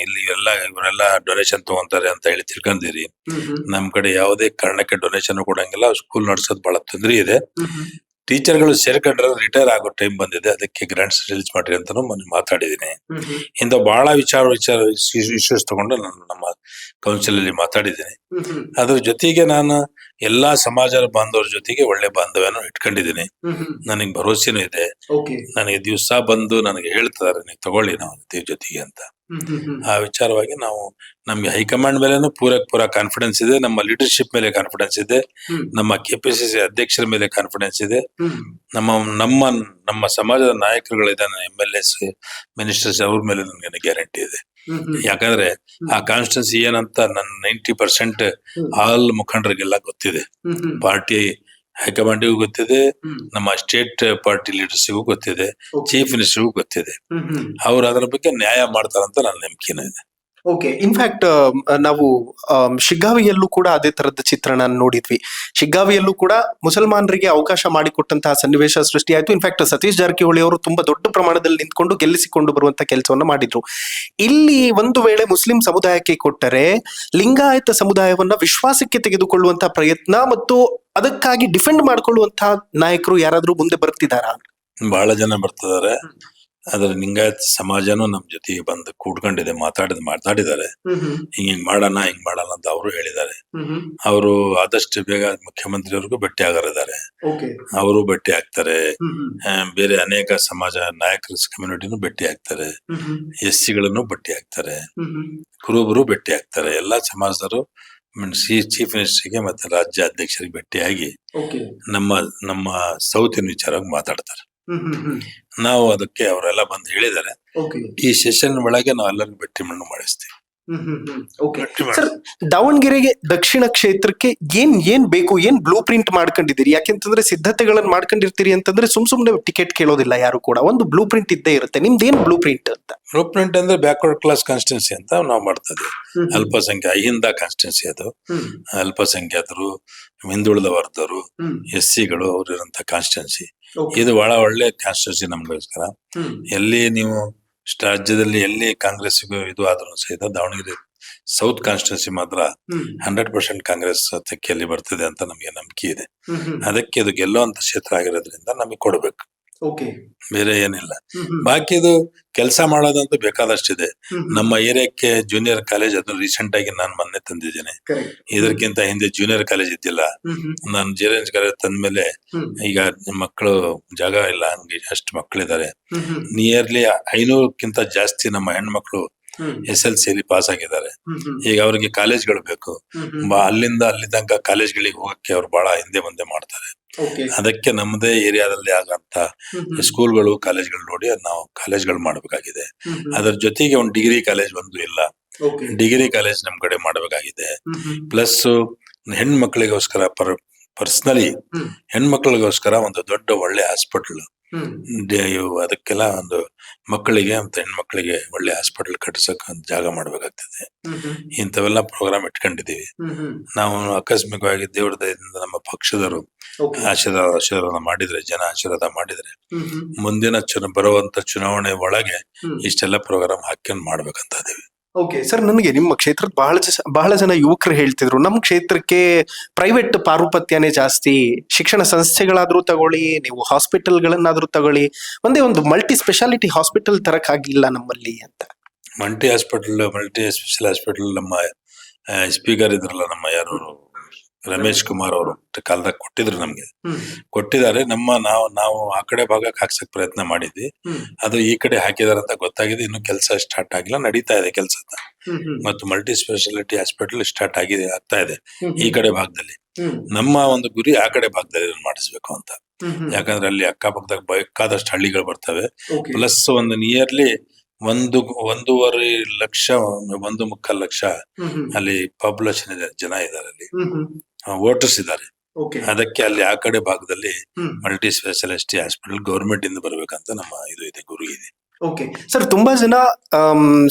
ಇಲ್ಲಿ ಇವರೆಲ್ಲ ಡೊನೇಷನ್ ತಗೊಂತಾರೆ ಅಂತ ಹೇಳಿ ತಿಳ್ಕೊಂಡಿರಿ. ನಮ್ ಕಡೆ ಯಾವುದೇ ಕಾರಣಕ್ಕೆ ಡೊನೇಷನ್ ಕೊಡಂಗಿಲ್ಲ. ಸ್ಕೂಲ್ ನಡೆಸೋದು ಬಹಳ ತೊಂದರೆ ಇದೆ. ಟೀಚರ್ಗಳು ಸೇರ್ಕೊಂಡ್ರೆ ರಿಟೈರ್ ಆಗೋ ಟೈಮ್ ಬಂದಿದೆ, ಅದಕ್ಕೆ ಗ್ರಾಂಟ್ಸ್ ರಿಲೀಸ್ ಮಾಡ್ರಿ ಅಂತಾನು ಮೊನ್ನೆ ಮಾತಾಡಿದೀನಿ. ಇಂಥ ಬಹಳ ಇಶ್ಯೂಸ್ ತಗೊಂಡು ನಾನು ನಮ್ಮ ಕೌನ್ಸಿಲ್ ಅಲ್ಲಿ ಮಾತಾಡಿದ್ದೀನಿ. ಅದ್ರ ಜೊತೆಗೆ ನಾನು ಎಲ್ಲಾ ಸಮಾಜದ ಬಾಂಧವರ ಜೊತೆಗೆ ಒಳ್ಳೆ ಬಾಂಧವ್ಯನೂ ಇಟ್ಕೊಂಡಿದ್ದೀನಿ. ನನಗೆ ಭರವಸೆನೂ ಇದೆ. ನನಗೆ ದಿವಸ ಬಂದು ನನಗೆ ಹೇಳ್ತಿದಾರೆ, ನೀವು ತಗೊಳ್ಳಿ ನಾವು ಜೊತೆಗೆ ಅಂತ. ಆ ವಿಚಾರವಾಗಿ ನಮ್ಗೆ ಹೈಕಮಾಂಡ್ ಮೇಲೆನೂ ಪೂರ ಕಾನ್ಫಿಡೆನ್ಸ್ ಇದೆ. ನಮ್ಮ ಲೀಡರ್ಶಿಪ್ ಮೇಲೆ ಕಾನ್ಫಿಡೆನ್ಸ್ ಇದೆ. ನಮ್ಮ KPCC ಅಧ್ಯಕ್ಷರ ಮೇಲೆ ಕಾನ್ಫಿಡೆನ್ಸ್ ಇದೆ. ನಮ್ಮ ಸಮಾಜದ ನಾಯಕರುಗಳಿದ್ದಾನೆ, MLAs, ಮಿನಿಸ್ಟರ್ಸ್, ಅವ್ರ ಮೇಲೆ ನನಗೆ ಗ್ಯಾರಂಟಿ ಇದೆ. ಯಾಕಂದ್ರೆ ಆ ಕಾನ್ಸ್ಟಿಟ್ಯೂನ್ಸಿ ಏನಂತ ನನ್ನ 90% ಆಲ್ ಮುಖಂಡರಿಗೆಲ್ಲ ಗೊತ್ತಿದೆ. ಪಾರ್ಟಿ ಹೈಕಮಾಂಡಿಗೂ ಗೊತ್ತಿದೆ, ನಮ್ಮ ಸ್ಟೇಟ್ ಪಾರ್ಟಿ ಲೀಡರ್ಸಿಗೂ ಗೊತ್ತಿದೆ, ಚೀಫ್ ಮಿನಿಸ್ಟರ್ಗೂ ಗೊತ್ತಿದೆ. ಅವ್ರು ಅದರ ಬಗ್ಗೆ ನ್ಯಾಯ ಮಾಡ್ತಾರಂತ ನನ್ನ ನಂಬಿಕೆನೂ ಇದೆ. ಇನ್ಫ್ಯಾಕ್ಟ್ ನಾವು ಶಿಗ್ಗಾವಿಯಲ್ಲೂ ಕೂಡ ಅದೇ ತರದ ಚಿತ್ರಣ ನೋಡಿದ್ವಿ. ಶಿಗ್ಗಾವಿಯಲ್ಲೂ ಕೂಡ ಮುಸಲ್ಮಾನರಿಗೆ ಅವಕಾಶ ಮಾಡಿಕೊಟ್ಟಂತಹ ಸನ್ನಿವೇಶ ಸೃಷ್ಟಿಯಾಯಿತು. ಇನ್ಫ್ಯಾಕ್ಟ್ ಸತೀಶ್ ಜಾರಕಿಹೊಳಿ ಅವರು ತುಂಬಾ ದೊಡ್ಡ ಪ್ರಮಾಣದಲ್ಲಿ ನಿಂತ್ಕೊಂಡು ಗೆಲ್ಲಿಸಿಕೊಂಡು ಬರುವಂತ ಕೆಲಸವನ್ನ ಮಾಡಿದ್ರು. ಇಲ್ಲಿ ಒಂದು ವೇಳೆ ಮುಸ್ಲಿಂ ಸಮುದಾಯಕ್ಕೆ ಕೊಟ್ಟರೆ ಲಿಂಗಾಯತ ಸಮುದಾಯವನ್ನ ವಿಶ್ವಾಸಕ್ಕೆ ತೆಗೆದುಕೊಳ್ಳುವಂತಹ ಪ್ರಯತ್ನ ಮತ್ತು ಅದಕ್ಕಾಗಿ ಡಿಫೆಂಡ್ ಮಾಡ್ಕೊಳ್ಳುವಂತಹ ನಾಯಕರು ಯಾರಾದ್ರೂ ಮುಂದೆ ಬರ್ತಿದಾರಾ? ಬಹಳ ಜನ ಬರ್ತಿದ್ದಾರೆ. ಆದ್ರೆ ಲಿಂಗಾಯತ್ ಸಮಾಜನೂ ನಮ್ ಜೊತೆಗೆ ಬಂದು ಕೂಡ್ಕೊಂಡಿದೆ, ಮಾತಾಡಿದ್ದಾರೆ. ಹಿಂಗ್ ಮಾಡೋಣ ಅಂತ ಅವರು ಹೇಳಿದ್ದಾರೆ. ಅವರು ಆದಷ್ಟು ಬೇಗ ಮುಖ್ಯಮಂತ್ರಿಯವ್ರಿಗೂ ಭೇಟಿ ಆಗರಿದ್ದಾರೆ, ಅವರು ಭೇಟಿ ಆಗ್ತಾರೆ. ಬೇರೆ ಅನೇಕ ಸಮಾಜ ನಾಯಕರ ಕಮ್ಯುನಿಟಿನೂ ಭೇಟಿ ಆಗ್ತಾರೆ, SC ಗಳನ್ನು ಭೇಟಿ ಆಗ್ತಾರೆ, ಕುರುಬರು ಭೇಟಿ ಆಗ್ತಾರೆ. ಎಲ್ಲಾ ಸಮಾಜದವರು ಚೀಫ್ ಮಿನಿಸ್ಟರ್ಗೆ ಮತ್ತೆ ರಾಜ್ಯ ಅಧ್ಯಕ್ಷರಿಗೆ ಭೇಟಿಯಾಗಿ ನಮ್ಮ ಸೌತಿನ ವಿಚಾರವಾಗಿ ಮಾತಾಡ್ತಾರೆ. ನಾವು ಅದಕ್ಕೆ ಅವರೆಲ್ಲ ಬಂದು ಹೇಳಿದ್ದಾರೆ. ಈ ಸೆಷನ್ ಒಳಗೆ ನಾವು ಎಲ್ಲರಿಗೂ ಭೇಟಿ ಮಾಡಿಸ್ತೀವಿ. ಸರ್, ದಾವಣಗೆರೆಗೆ ದಕ್ಷಿಣ ಕ್ಷೇತ್ರಕ್ಕೆ ಏನ್ ಬೇಕು, ಏನ್ ಬ್ಲೂ ಪ್ರಿಂಟ್ ಮಾಡ್ಕೊಂಡಿದ್ದೀರಿ? ಯಾಕೆಂತಂದ್ರೆ ಸಿದ್ಧತೆಗಳನ್ನ ಮಾಡ್ಕೊಂಡಿರ್ತೀರಿ ಅಂತಂದ್ರೆ ಸುಮ್ನೆ ಟಿಕೆಟ್ ಕೇಳೋದಿಲ್ಲ ಯಾರು ಕೂಡ. ಒಂದು ಬ್ಲೂ ಪ್ರಿಂಟ್ ಇದ್ದೇ ಇರುತ್ತೆ. ನಿಮ್ದೇನ್ ಬ್ಲೂ ಪ್ರಿಂಟ್ ಅಂತ? ಬ್ಲೂ ಪ್ರಿಂಟ್ ಅಂದ್ರೆ ಬ್ಯಾಕ್ವರ್ಡ್ ಕ್ಲಾಸ್ ಕಾನ್ಸ್ಟಿಟ್ಯೂನ್ಸಿ ಅಂತ ನಾವು ಮಾಡ್ತಾ ಇದ್ದೀವಿ. ಅಹಿಂದ ಕಾನ್ಸ್ಟಿಟ್ಯೂನ್ಸಿ ಅದು. ಅಲ್ಪಸಂಖ್ಯಾತರು, ಹಿಂದುಳಿದ ವರ್ಗದವರು, SCಗಳು ಅವ್ರಿರಂತ ಕಾನ್ಸ್ಟಿಟ್ಯೂನ್ಸಿ. ಇದು ಬಹಳ ಒಳ್ಳೆ ಕಾನ್ಸ್ಟಿಟ್ಯೂನ್ಸಿ ನಮ್ಗೋಸ್ಕರ. ಎಲ್ಲಿ ನೀವು ರಾಜ್ಯದಲ್ಲಿ ಎಲ್ಲಿ ಕಾಂಗ್ರೆಸ್ ಇದು ಆದ್ರೂ ಸಹಿತ ದಾವಣಗೆರೆ ಸೌತ್ ಕಾನ್ಸ್ಟಿಟ್ಯೂನ್ಸಿ ಮಾತ್ರ 100% ಕಾಂಗ್ರೆಸ್ ತೆಕ್ಕೆಯಲ್ಲಿ ಬರ್ತಿದೆ ಅಂತ ನಮಗೆ ನಂಬಿಕೆ ಇದೆ. ಅದಕ್ಕೆ ಇದು ಗೆಲ್ಲುವಂತ ಕ್ಷೇತ್ರ ಆಗಿರೋದ್ರಿಂದ ನಮಗೆ ಕೊಡ್ಬೇಕು. ಓಕೆ. ಬೇರೆ ಏನಿಲ್ಲ. ಬಾಕಿದು ಕೆಲಸ ಮಾಡೋದಂತೂ ಬೇಕಾದಷ್ಟಿದೆ. ನಮ್ಮ ಏರಿಯಾಕ್ಕೆ ಜೂನಿಯರ್ ಕಾಲೇಜ್ ಅದು ರೀಸೆಂಟ್ ಆಗಿ ನಾನು ಮೊನ್ನೆ ತಂದಿದ್ದೇನೆ. ಇದಕ್ಕಿಂತ ಹಿಂದೆ ಜೂನಿಯರ್ ಕಾಲೇಜ್ ಇದ್ದಿಲ್ಲ. ನಾನು ಜೂನಿಯರ್ ಕಾಲೇಜ್ ತಂದ್ಮೇಲೆ ಈಗ ಮಕ್ಕಳು ಜಾಗ ಇಲ್ಲ, ಹಂಗೆ ಅಷ್ಟು ಮಕ್ಕಳಿದ್ದಾರೆ. ನಿಯರ್ಲಿ 500ಕ್ಕಿಂತ ಜಾಸ್ತಿ ನಮ್ಮ ಹೆಣ್ಮಕ್ಳು SLC ಪಾಸ್ ಆಗಿದ್ದಾರೆ. ಈಗ ಅವ್ರಿಗೆ ಕಾಲೇಜ್ಗಳು ಬೇಕು. ಅಲ್ಲಿಂದ ಅಲ್ಲಿ ತನಕ ಕಾಲೇಜ್ಗಳಿಗೆ ಹೋಗಕ್ಕೆ ಅವ್ರು ಬಹಳ ಹಿಂದೆ ಮುಂದೆ ಮಾಡ್ತಾರೆ. ಅದಕ್ಕೆ ನಮ್ಮದೇ ಏರಿಯಾದಲ್ಲಿ ಆಗಂತ ಸ್ಕೂಲ್ಗಳು ಕಾಲೇಜ್ಗಳು ನೋಡಿ ನಾವು ಕಾಲೇಜ್ಗಳು ಮಾಡ್ಬೇಕಾಗಿದೆ. ಅದ್ರ ಜೊತೆಗೆ ಒಂದು ಡಿಗ್ರಿ ಕಾಲೇಜ್ ಒಂದು ಇಲ್ಲ. ಡಿಗ್ರಿ ಕಾಲೇಜ್ ನಮ್ ಕಡೆ ಮಾಡ್ಬೇಕಾಗಿದೆ. ಪ್ಲಸ್ ಹೆಣ್ಮಕ್ಳಿಗೋಸ್ಕರ ಪರ್ಸನಲಿ ಹೆಣ್ಮಕ್ಳಿಗೋಸ್ಕರ ಒಂದು ದೊಡ್ಡ ಒಳ್ಳೆ ಹಾಸ್ಪಿಟಲ್, ಅದಕ್ಕೆಲ್ಲ ಒಂದು ಮಕ್ಕಳಿಗೆ ಮತ್ತೆ ಹೆಣ್ಮಕ್ಳಿಗೆ ಒಳ್ಳೆ ಹಾಸ್ಪಿಟಲ್ ಕಟ್ಟಿಸಕ್ ಒಂದು ಜಾಗ ಮಾಡ್ಬೇಕಾಗ್ತದೆ. ಇಂಥವೆಲ್ಲ ಪ್ರೋಗ್ರಾಮ್ ಇಟ್ಕೊಂಡಿದೀವಿ ನಾವು. ಆಕಸ್ಮಿಕವಾಗಿ ದೇವ್ರ ದಯದಿಂದ ನಮ್ಮ ಪಕ್ಷದವರು ಆಶೀರ್ವಾದ ಮಾಡಿದ್ರೆ, ಜನ ಆಶೀರ್ವಾದ ಮಾಡಿದ್ರೆ ಮುಂದಿನ ಬರುವಂತ ಚುನಾವಣೆ ಒಳಗೆ ಇಷ್ಟೆಲ್ಲ ಪ್ರೋಗ್ರಾಮ್ ಹಾಕ್ಯಂಡ್ ಮಾಡ್ಬೇಕಂತ ಇದೀವಿ. ಓಕೆ ಸರ್, ನನಗೆ ನಿಮ್ಮ ಕ್ಷೇತ್ರದ ಬಹಳ ಜನ ಯುವಕರು ಹೇಳ್ತಿದ್ರು, ನಮ್ಮ ಕ್ಷೇತ್ರಕ್ಕೆ ಪ್ರೈವೇಟ್ ಪಾರುಪತ್ಯನೇ ಜಾಸ್ತಿ, ಶಿಕ್ಷಣ ಸಂಸ್ಥೆಗಳಾದ್ರೂ ತಗೊಳ್ಳಿ, ನೀವು ಹಾಸ್ಪಿಟಲ್ಗಳನ್ನಾದ್ರೂ ತಗೊಳ್ಳಿ, ಒಂದೇ ಒಂದು ಮಲ್ಟಿ ಸ್ಪೆಷಾಲಿಟಿ ಹಾಸ್ಪಿಟಲ್ ತರಕ್ಕಾಗಿಲ್ಲ ನಮ್ಮಲ್ಲಿ ಅಂತ. ಮಲ್ಟಿ ಸ್ಪೆಷಲ್ ಹಾಸ್ಪಿಟಲ್ ನಮ್ಮ ಸ್ಪೀಕರ್ ಇದ್ರಲ್ಲ, ನಮ್ಮ ಯಾರು ರಮೇಶ್ ಕುಮಾರ್ ಅವರು ಕಾಲದಾಗ ಕೊಟ್ಟಿದ್ರು, ನಮ್ಗೆ ಕೊಟ್ಟಿದ್ದಾರೆ. ನಾವು ಆ ಕಡೆ ಭಾಗಕ್ಕೆ ಹಾಕ್ಸಕ್ ಪ್ರಯತ್ನ ಮಾಡಿದ್ವಿ. ಅದು ಈ ಕಡೆ ಹಾಕಿದಾರೆ ಅಂತ ಗೊತ್ತಾಗಿದೆ. ಇನ್ನು ಕೆಲಸ ಸ್ಟಾರ್ಟ್ ಆಗಿಲ್ಲ, ನಡೀತಾ ಇದೆ ಕೆಲಸ. ಮತ್ತು ಮಲ್ಟಿ ಸ್ಪೆಷಾಲಿಟಿ ಹಾಸ್ಪಿಟಲ್ ಸ್ಟಾರ್ಟ್ ಆಗ್ತಾ ಇದೆ ಈ ಕಡೆ ಭಾಗದಲ್ಲಿ. ನಮ್ಮ ಒಂದು ಗುರಿ ಆ ಕಡೆ ಭಾಗದಲ್ಲಿ ಮಾಡಿಸ್ಬೇಕು ಅಂತ. ಯಾಕಂದ್ರೆ ಅಲ್ಲಿ ಅಕ್ಕಪಕ್ಕದಾಗ ಬೇಕಾದಷ್ಟು ಹಳ್ಳಿಗಳು ಬರ್ತವೆ. ಪ್ಲಸ್ ಒಂದು ನಿಯರ್ಲಿ 1.5 ಲಕ್ಷ 1.25 ಲಕ್ಷ ಅಲ್ಲಿ ಪಾಪ್ಯುಲೇಷನ್ ಇದೆ, ಜನ ಇದ್ದಾರೆ, ಅಲ್ಲಿ ವೋಟರ್ಸ್ ಇದ್ದಾರೆ. ಅದಕ್ಕೆ ಅಲ್ಲಿ ಆ ಕಡೆ ಭಾಗದಲ್ಲಿ ಮಲ್ಟಿ ಸ್ಪೆಷಾಲಿಟಿ ಹಾಸ್ಪಿಟಲ್ ಗೌರ್ಮೆಂಟ್ ಇಂದ ಬರ್ಬೇಕಂತ ನಮ್ಮ ಇದೆ, ಗುರು ಇದೆ. ಓಕೆ ಸರ್, ತುಂಬಾ ಜನ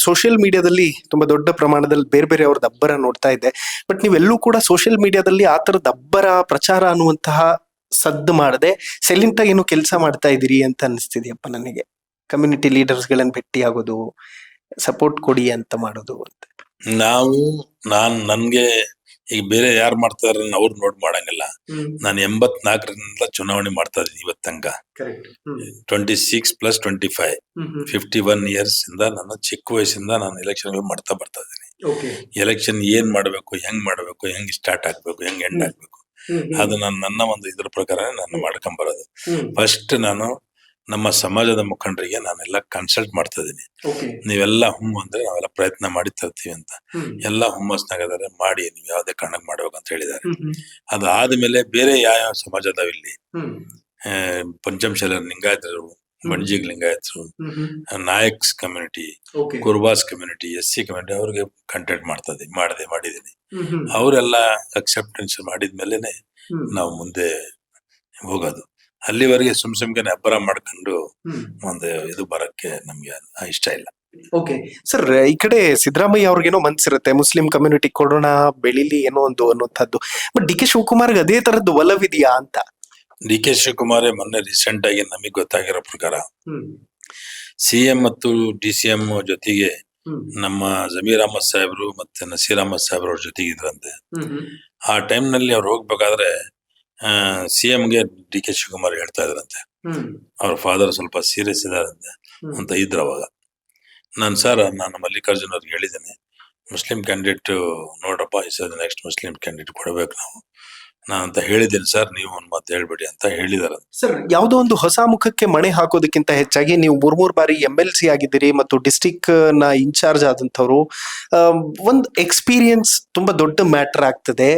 ಸೋಷಿಯಲ್ ಮೀಡಿಯಾದಲ್ಲಿ ತುಂಬಾ ದೊಡ್ಡ ಪ್ರಮಾಣದಲ್ಲಿ ಬೇರೆ ಬೇರೆ ಅವ್ರದ್ದು ಅಬ್ಬರ ನೋಡ್ತಾ ಇದೆ. ಬಟ್ ನೀವೆಲ್ಲೂ ಕೂಡ ಸೋಷಿಯಲ್ ಮೀಡಿಯಾದಲ್ಲಿ ಆ ತರದ ಅಬ್ಬರ ಪ್ರಚಾರ ಅನ್ನುವಂತಹ ಸದ್ದು ಮಾಡದೆ ಸೈಲೆಂಟ್ ಆಗಿ ಏನು ಕೆಲಸ ಮಾಡ್ತಾ ಇದೀರಿ ಅಂತ ಅನಿಸ್ತಿದ್ಯಪ್ಪ ನನಗೆ. ಕಮ್ಯುನಿಟಿ ಲೀಡರ್ಸ್ ಗಳನ್ನ ಭೇಟಿ ಆಗೋದು, ಸಪೋರ್ಟ್ ಕೊಡಿ ಅಂತ ಮಾಡೋದು ಅಂತ. ನನ್ಗೆ ಈಗ ಬೇರೆ ಯಾರು ಮಾಡ್ತಾರ ಅವ್ರು ನೋಡ್ ಮಾಡಂಗಿಲ್ಲ. ನಾನು 84ರಿಂದ ಚುನಾವಣೆ ಮಾಡ್ತಾ ಇದ್ದೀನಿ ಇವತ್ ತನಕ. 26+25 51 ಇಯರ್ಸ್ ಇಂದ ನನ್ನ ಚಿಕ್ಕ ವಯಸ್ಸಿಂದ ನಾನು ಎಲೆಕ್ಷನ್ ಮಾಡ್ತಾ ಬರ್ತಾ ಇದ್ದೀನಿ. ಎಲೆಕ್ಷನ್ ಏನ್ ಮಾಡ್ಬೇಕು, ಹೆಂಗ್ ಸ್ಟಾರ್ಟ್ ಆಗ್ಬೇಕು, ಹೆಂಗ್ ಎಂಡ್ ಆಗ್ಬೇಕು, ಅದು ನನ್ನ ಒಂದು ಇದ್ರ ಪ್ರಕಾರ ನಾನು ಮಾಡ್ಕೊಂಡ್ ಬರೋದು. ಫಸ್ಟ್ ನಾನು ನಮ್ಮ ಸಮಾಜದ ಮುಖಂಡರಿಗೆ ನಾನೆಲ್ಲ ಕನ್ಸಲ್ಟ್ ಮಾಡ್ತಾ ಇದೀನಿ. ನೀವೆಲ್ಲ ಅಂದ್ರೆ ನಾವೆಲ್ಲ ಪ್ರಯತ್ನ ಮಾಡಿ ತರ್ತೀವಿ ಅಂತ. ಎಲ್ಲ ಹುಮ್ಮಸ್ನಾಗಿದ್ದಾರೆ, ಮಾಡಿ ನೀವು ಯಾವ್ದೇ ಕಾರಣಕ್ಕೆ ಮಾಡ್ಬೇಕಂತ ಹೇಳಿದ್ದಾರೆ. ಅದಾದ್ಮೇಲೆ ಬೇರೆ ಯಾವ ಸಮಾಜದವ್ ಇಲ್ಲಿ ಪಂಚಮಶಾಲೆ ಲಿಂಗಾಯತರು, ಬಣಜಿಗ್ ಲಿಂಗಾಯತರು, Nayak's community, ಕುರ್ಬಾಸ್ community, SC community ಅವ್ರಿಗೆ ಕಾಂಟ್ಯಾಕ್ಟ್ ಮಾಡಿದೀನಿ. ಅವರೆಲ್ಲ ಅಕ್ಸೆಪ್ಟೆನ್ಸ್ ಮಾಡಿದ್ಮೇಲೆನೆ ನಾವು ಮುಂದೆ ಹೋಗೋದು. ಅಲ್ಲಿವರೆಗೆ ಸುಮ್ಗೆ ಅಬ್ಬರ ಮಾಡ್ಕೊಂಡು ಒಂದು ಇದು ಬರಕ್ಕೆ ನಮ್ಗೆ ಇಷ್ಟ ಇಲ್ಲ. ಓಕೆ ಸರ್, ಈ ಕಡೆ ಸಿದ್ದರಾಮಯ್ಯ ಅವ್ರಿಗೇನೋ ಮನ್ಸಿರುತ್ತೆ ಮುಸ್ಲಿಂ ಕಮ್ಯುನಿಟಿ ಕೊಡೋಣ, ಬೆಳಿಲಿ ಏನೋ ಒಂದು ಅನ್ನೋಂಥದ್ದು. ಬಟ್ DK ಶಿವಕುಮಾರ್ಗೆ ಅದೇ ತರದ್ದು ಒಲವಿದೆಯಾ ಅಂತ? DK ಶಿವಕುಮಾರ್ ಮೊನ್ನೆ ರೀಸೆಂಟ್ ಆಗಿ ನಮಗ್ ಗೊತ್ತಾಗಿರೋ ಪ್ರಕಾರ CM ಮತ್ತು DCM ಜೊತೆಗೆ ನಮ್ಮ ಜಮೀರ್ ಅಹಮದ್ ಸಾಹೇಬ್ರು ಮತ್ತೆ ನಸೀರ್ ಅಹಮದ್ ಸಾಹೇಬ್ರ ಅವ್ರ ಜೊತೆಗೆ ಇದ್ರಂತೆ. ಆ ಟೈಮ್ ನಲ್ಲಿ ಅವ್ರು ಹೋಗ್ಬೇಕಾದ್ರೆ CMಗೆ DK ಶಿವಕುಮಾರ್ ಹೇಳ್ತಾ ಇದ್ರಂತೆ, ಅವ್ರ ಫಾದರ್ ಸ್ವಲ್ಪ ಸೀರಿಯಸ್ ಇದಾರಂತೆ ಅಂತ ಇದ್ರ. ಅವಾಗ ನಾನು ಮಲ್ಲಿಕಾರ್ಜುನ್ ಅವ್ರಿಗೆ ಹೇಳಿದ್ದೇನೆ, ಮುಸ್ಲಿಂ ಕ್ಯಾಂಡಿಡೇಟ್ ನೋಡ್ರಪ್ಪ, ನೆಕ್ಸ್ಟ್ ಮುಸ್ಲಿಂ ಕ್ಯಾಂಡಿಡೇಟ್ ಕೊಡ್ಬೇಕು ನಾನು ಅಂತ ಹೇಳಿದ್ದೇನೆ ಸರ್, ನೀವು ಒಂದ್ ಮಾತು ಹೇಳ್ಬೇಡಿ ಅಂತ ಹೇಳಿದಾರೆ. ಸರ್, ಯಾವುದೋ ಒಂದು ಹೊಸ ಮುಖಕ್ಕೆ ಮಣೆ ಹಾಕೋದಕ್ಕಿಂತ ಹೆಚ್ಚಾಗಿ ನೀವು 3 ಬಾರಿ MLC ಆಗಿದ್ದೀರಿ ಮತ್ತು ಡಿಸ್ಟ್ರಿಕ್ಟ್ ನ ಇನ್ಚಾರ್ಜ್ ಆದಂತವ್ರು, ಒಂದು ಎಕ್ಸ್ಪೀರಿಯನ್ಸ್ ತುಂಬಾ ದೊಡ್ಡ ಮ್ಯಾಟರ್ ಆಗ್ತದೆ.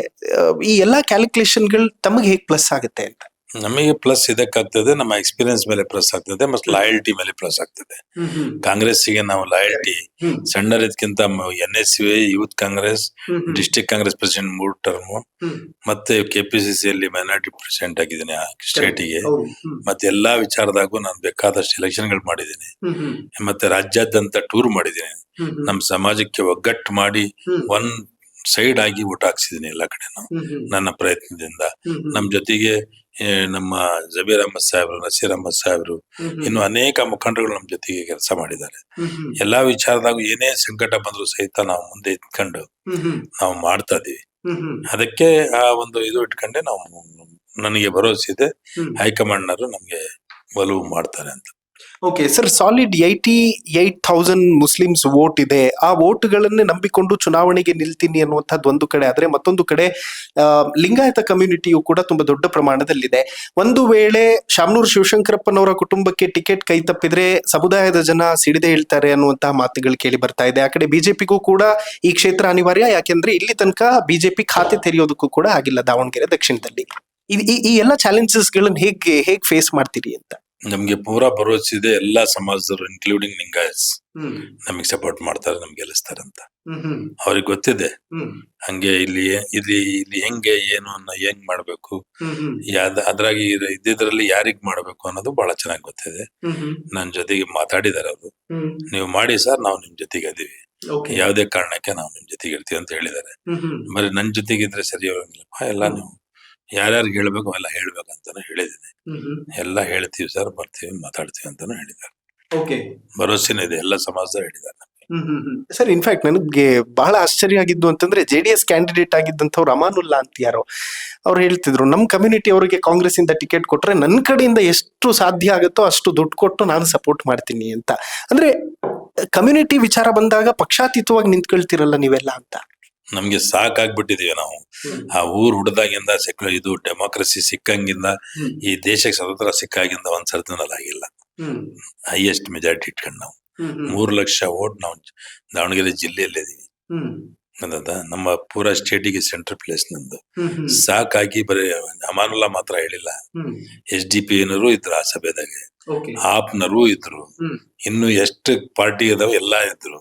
ಈ ಎಲ್ಲಾ ಕ್ಯಾಲ್ಕುಲೇಷನ್ಗಳು ತಮಗೆ ಹೇಗೆ ಪ್ಲಸ್ ಆಗುತ್ತೆ ಅಂತ? ನಮಗೆ ಪ್ಲಸ್ ಇದಕ್ಕಾಗ್ತದೆ, ನಮ್ಮ ಎಕ್ಸ್ಪೀರಿಯನ್ಸ್ ಮೇಲೆ ಪ್ಲಸ್ ಆಗ್ತದೆ, ಮತ್ತೆ ಲಾಯಲ್ಟಿ ಮೇಲೆ ಪ್ಲಸ್ ಆಗ್ತದೆ. ಕಾಂಗ್ರೆಸ್ಸಿಗೆ ನಾವು ಲಾಯಲ್ಟಿ ಸಣ್ಣರಿದ್ಕಿಂತ NSUA, youth Congress, district Congress president 3 term, ಮತ್ತೆ KPCCಯಲ್ಲಿ ಮೈನಾರಿಟಿ ಪ್ರೆಸಿಡೆಂಟ್ ಆಗಿದ್ದೀನಿ ಸ್ಟೇಟಿಗೆ. ಮತ್ತೆ ಎಲ್ಲಾ ವಿಚಾರದಾಗೂ ನಾನು ಬೇಕಾದಷ್ಟು ಎಲೆಕ್ಷನ್ಗಳು ಮಾಡಿದ್ದೀನಿ. ಮತ್ತೆ ರಾಜ್ಯಾದ್ಯಂತ ಟೂರ್ ಮಾಡಿದ್ದೀನಿ. ನಮ್ಮ ಸಮಾಜಕ್ಕೆ ಒಗ್ಗಟ್ಟು ಮಾಡಿ ಒಂದ್ ಸೈಡ್ ಆಗಿ ಊಟ ಹಾಕ್ಸಿದೀನಿ ಎಲ್ಲ ಕಡೆ ನನ್ನ ಪ್ರಯತ್ನದಿಂದ. ನಮ್ ಜೊತೆಗೆ ನಮ್ಮ ಜಬೀರ್ ಅಹಮದ್ ಸಾಹೇಬ್ರು, ನಸೀರ್ ಅಹಮದ್ ಸಾಹೇಬ್ರು, ಇನ್ನು ಅನೇಕ ಮುಖಂಡರು ನಮ್ ಜೊತೆಗೆ ಕೆಲಸ ಮಾಡಿದ್ದಾರೆ. ಎಲ್ಲಾ ವಿಚಾರದಾಗ ಏನೇ ಸಂಕಟ ಬಂದ್ರು ಸಹಿತ ನಾವು ಮುಂದೆ ಇಟ್ಕೊಂಡು ನಾವು ಮಾಡ್ತಾ ಇದೀವಿ. ಅದಕ್ಕೆ ಆ ಒಂದು ಇದು ಇಟ್ಕೊಂಡೆ ನಾವು, ನನಗೆ ಭರವಸೆ ಇದೆ ಹೈಕಮಾಂಡ್ನವರು ನಮ್ಗೆ ಒಲವು ಮಾಡ್ತಾರೆ ಅಂತ. Okay sir, solid 88,000 Muslims vote ಇದೆ. ಆ ವೋಟ್ಗಳನ್ನೇ ನಂಬಿಕೊಂಡು ಚುನಾವಣೆಗೆ ನಿಲ್ತೀನಿ ಅನ್ನುವಂಥದ್ದು ಒಂದು ಕಡೆ ಆದ್ರೆ, ಮತ್ತೊಂದು ಕಡೆ ಲಿಂಗಾಯತ ಕಮ್ಯುನಿಟಿಯು ಕೂಡ ತುಂಬಾ ದೊಡ್ಡ ಪ್ರಮಾಣದಲ್ಲಿದೆ. ಒಂದು ವೇಳೆ ಶಾಮನೂರು ಶಿವಶಂಕರಪ್ಪನವರ ಕುಟುಂಬಕ್ಕೆ ಟಿಕೆಟ್ ಕೈ ತಪ್ಪಿದ್ರೆ ಸಮುದಾಯದ ಜನ ಸಿಡಿದೇ ಹೇಳ್ತಾರೆ ಅನ್ನುವಂತಹ ಮಾತುಗಳು ಕೇಳಿ ಬರ್ತಾ ಇದೆ. ಆ ಕಡೆ ಬಿಜೆಪಿಗೂ ಕೂಡ ಈ ಕ್ಷೇತ್ರ ಅನಿವಾರ್ಯ, ಯಾಕೆಂದ್ರೆ ಇಲ್ಲಿ ತನಕ ಬಿಜೆಪಿ ಖಾತೆ ತೆರೆಯೋದಕ್ಕೂ ಕೂಡ ಆಗಿಲ್ಲ ದಾವಣಗೆರೆ ದಕ್ಷಿಣದಲ್ಲಿ. ಈ ಎಲ್ಲ ಚಾಲೆಂಜಸ್ ಗಳನ್ನ ಹೇಗೆ ಫೇಸ್ ಮಾಡ್ತೀರಿ ಅಂತ? ನಮ್ಗೆ ಪೂರಾ ಭರವಸೆ ಇದೆ, ಎಲ್ಲಾ ಸಮಾಜದವರು ಇನ್ಕ್ಲೂಡಿಂಗ್ ಲಿಂಗಾಯತ್ಸ್ ನಮಗ್ ಸಪೋರ್ಟ್ ಮಾಡ್ತಾರೆ, ನಮ್ಗೆ ಗೆಲ್ಲಿಸ್ತಾರೆ ಅಂತ ಅವ್ರಿಗೆ ಗೊತ್ತಿದೆ. ಹಂಗೆ ಇಲ್ಲಿ ಹೆಂಗೆ ಏನು ಹೆಂಗ್ ಮಾಡ್ಬೇಕು, ಅದ್ರಾಗಿ ಇದ್ರಲ್ಲಿ ಯಾರಿಗ್ ಮಾಡ್ಬೇಕು ಅನ್ನೋದು ಬಹಳ ಚೆನ್ನಾಗಿ ಗೊತ್ತಿದೆ. ನನ್ ಜೊತೆಗೆ ಮಾತಾಡಿದಾರೆ ಅವರು, ನೀವು ಮಾಡಿ ಸರ್, ನಾವು ನಿಮ್ ಜೊತೆಗೆ ಇದೀವಿ, ಯಾವ್ದೇ ಕಾರಣಕ್ಕೆ ನಾವು ನಿಮ್ ಜೊತೆಗೆ ಇರ್ತೀವಿ ಅಂತ ಹೇಳಿದಾರೆ. ಬರೀ ನನ್ ಜೊತೆಗಿದ್ರೆ ಸರಿ ಹೋಗಂಗಿಲ್ಲಪ್ಪ, ಎಲ್ಲ ನೀವು ಯಾರ್ಯಾರಿಗೆ ಹೇಳ್ಬೇಕು ಎಲ್ಲ ಹೇಳ್ಬೇಕಂತಾನು ಹೇಳಿದೀನಿ. ಎಲ್ಲ ಹೇಳ್ತೀವಿ ಸರ್, ಬರ್ತೀವಿ, ಮಾತಾಡ್ತೀವಿ ಅಂತಾನು ಹೇಳಿದ್ದಾರೆ. ಭರವಸೆನೂ ಇದೆ, ಎಲ್ಲ ಸಮಾಜದವ್ರು ಹೇಳಿದ್ದಾರೆ. ಸರ್, ಇನ್ಫ್ಯಾಕ್ಟ್ ನನಗೆ ಬಹಳ ಆಶ್ಚರ್ಯ ಆಗಿದ್ದು ಅಂತಂದ್ರೆ JDS ಕ್ಯಾಂಡಿಡೇಟ್ ಆಗಿದ್ದಂಥವ್ರು ಅಮಾನುಲ್ಲಾ ಅಂತ ಯಾರೋ ಅವ್ರು ಹೇಳ್ತಿದ್ರು, ನಮ್ ಕಮ್ಯುನಿಟಿ ಅವರಿಗೆ ಕಾಂಗ್ರೆಸ್ ಇಂದ ಟಿಕೆಟ್ ಕೊಟ್ರೆ ನನ್ನ ಕಡೆಯಿಂದ ಎಷ್ಟು ಸಾಧ್ಯ ಆಗುತ್ತೋ ಅಷ್ಟು ದುಡ್ಡು ಕೊಟ್ಟು ನಾನು ಸಪೋರ್ಟ್ ಮಾಡ್ತೀನಿ ಅಂತ. ಅಂದ್ರೆ ಕಮ್ಯುನಿಟಿ ವಿಚಾರ ಬಂದಾಗ ಪಕ್ಷಾತೀತವಾಗಿ ನಿಂತ್ಕೊಳ್ತಿರಲ್ಲ ನೀವೆಲ್ಲ ಅಂತ. ನಮ್ಗೆ ಸಾಕಾಗ್ಬಿಟ್ಟಿದೀವಿ ನಾವು. ಆ ಊರ್ ಹುಡ್ದಾಗಿಂದ ಇದು ಡೆಮೋಕ್ರಸಿ ಸಿಕ್ಕಂಗಿಂದ, ಈ ದೇಶಕ್ಕೆ ಸ್ವತಂತ್ರ ಸಿಕ್ಕಾಗಿಂದ ಒಂದ್ ಸರ್ತಿನಲ್ಲಿ ಆಗಿಲ್ಲ. ಹೈಯೆಸ್ಟ್ ಮೆಜಾರಿಟಿ ಇಟ್ಕೊಂಡು ನಾವು 3 ಲಕ್ಷ ವೋಟ್ ನಾವು ದಾವಣಗೆರೆ ಜಿಲ್ಲೆಯಲ್ಲಿ ಇದೀವಿ. ನಮ್ಮ ಪೂರಾ ಸ್ಟೇಟಿಗೆ ಸೆಂಟ್ರಲ್ ಪ್ಲೇಸ್ ನಂದು. ಸಾಕಾಗಿ ಬರೀ ಅಮಾನುಲ್ಲಾ ಮಾತ್ರ ಹೇಳಿಲ್ಲ, SDP ನವರು ಇದ್ರು ಆ ಸಭೆದಾಗೆ, ಆಪ್ನರು ಇದ್ರು, ಇನ್ನು ಎಷ್ಟು ಪಾರ್ಟಿ ಇದಾವ ಎಲ್ಲಾ ಇದ್ರು.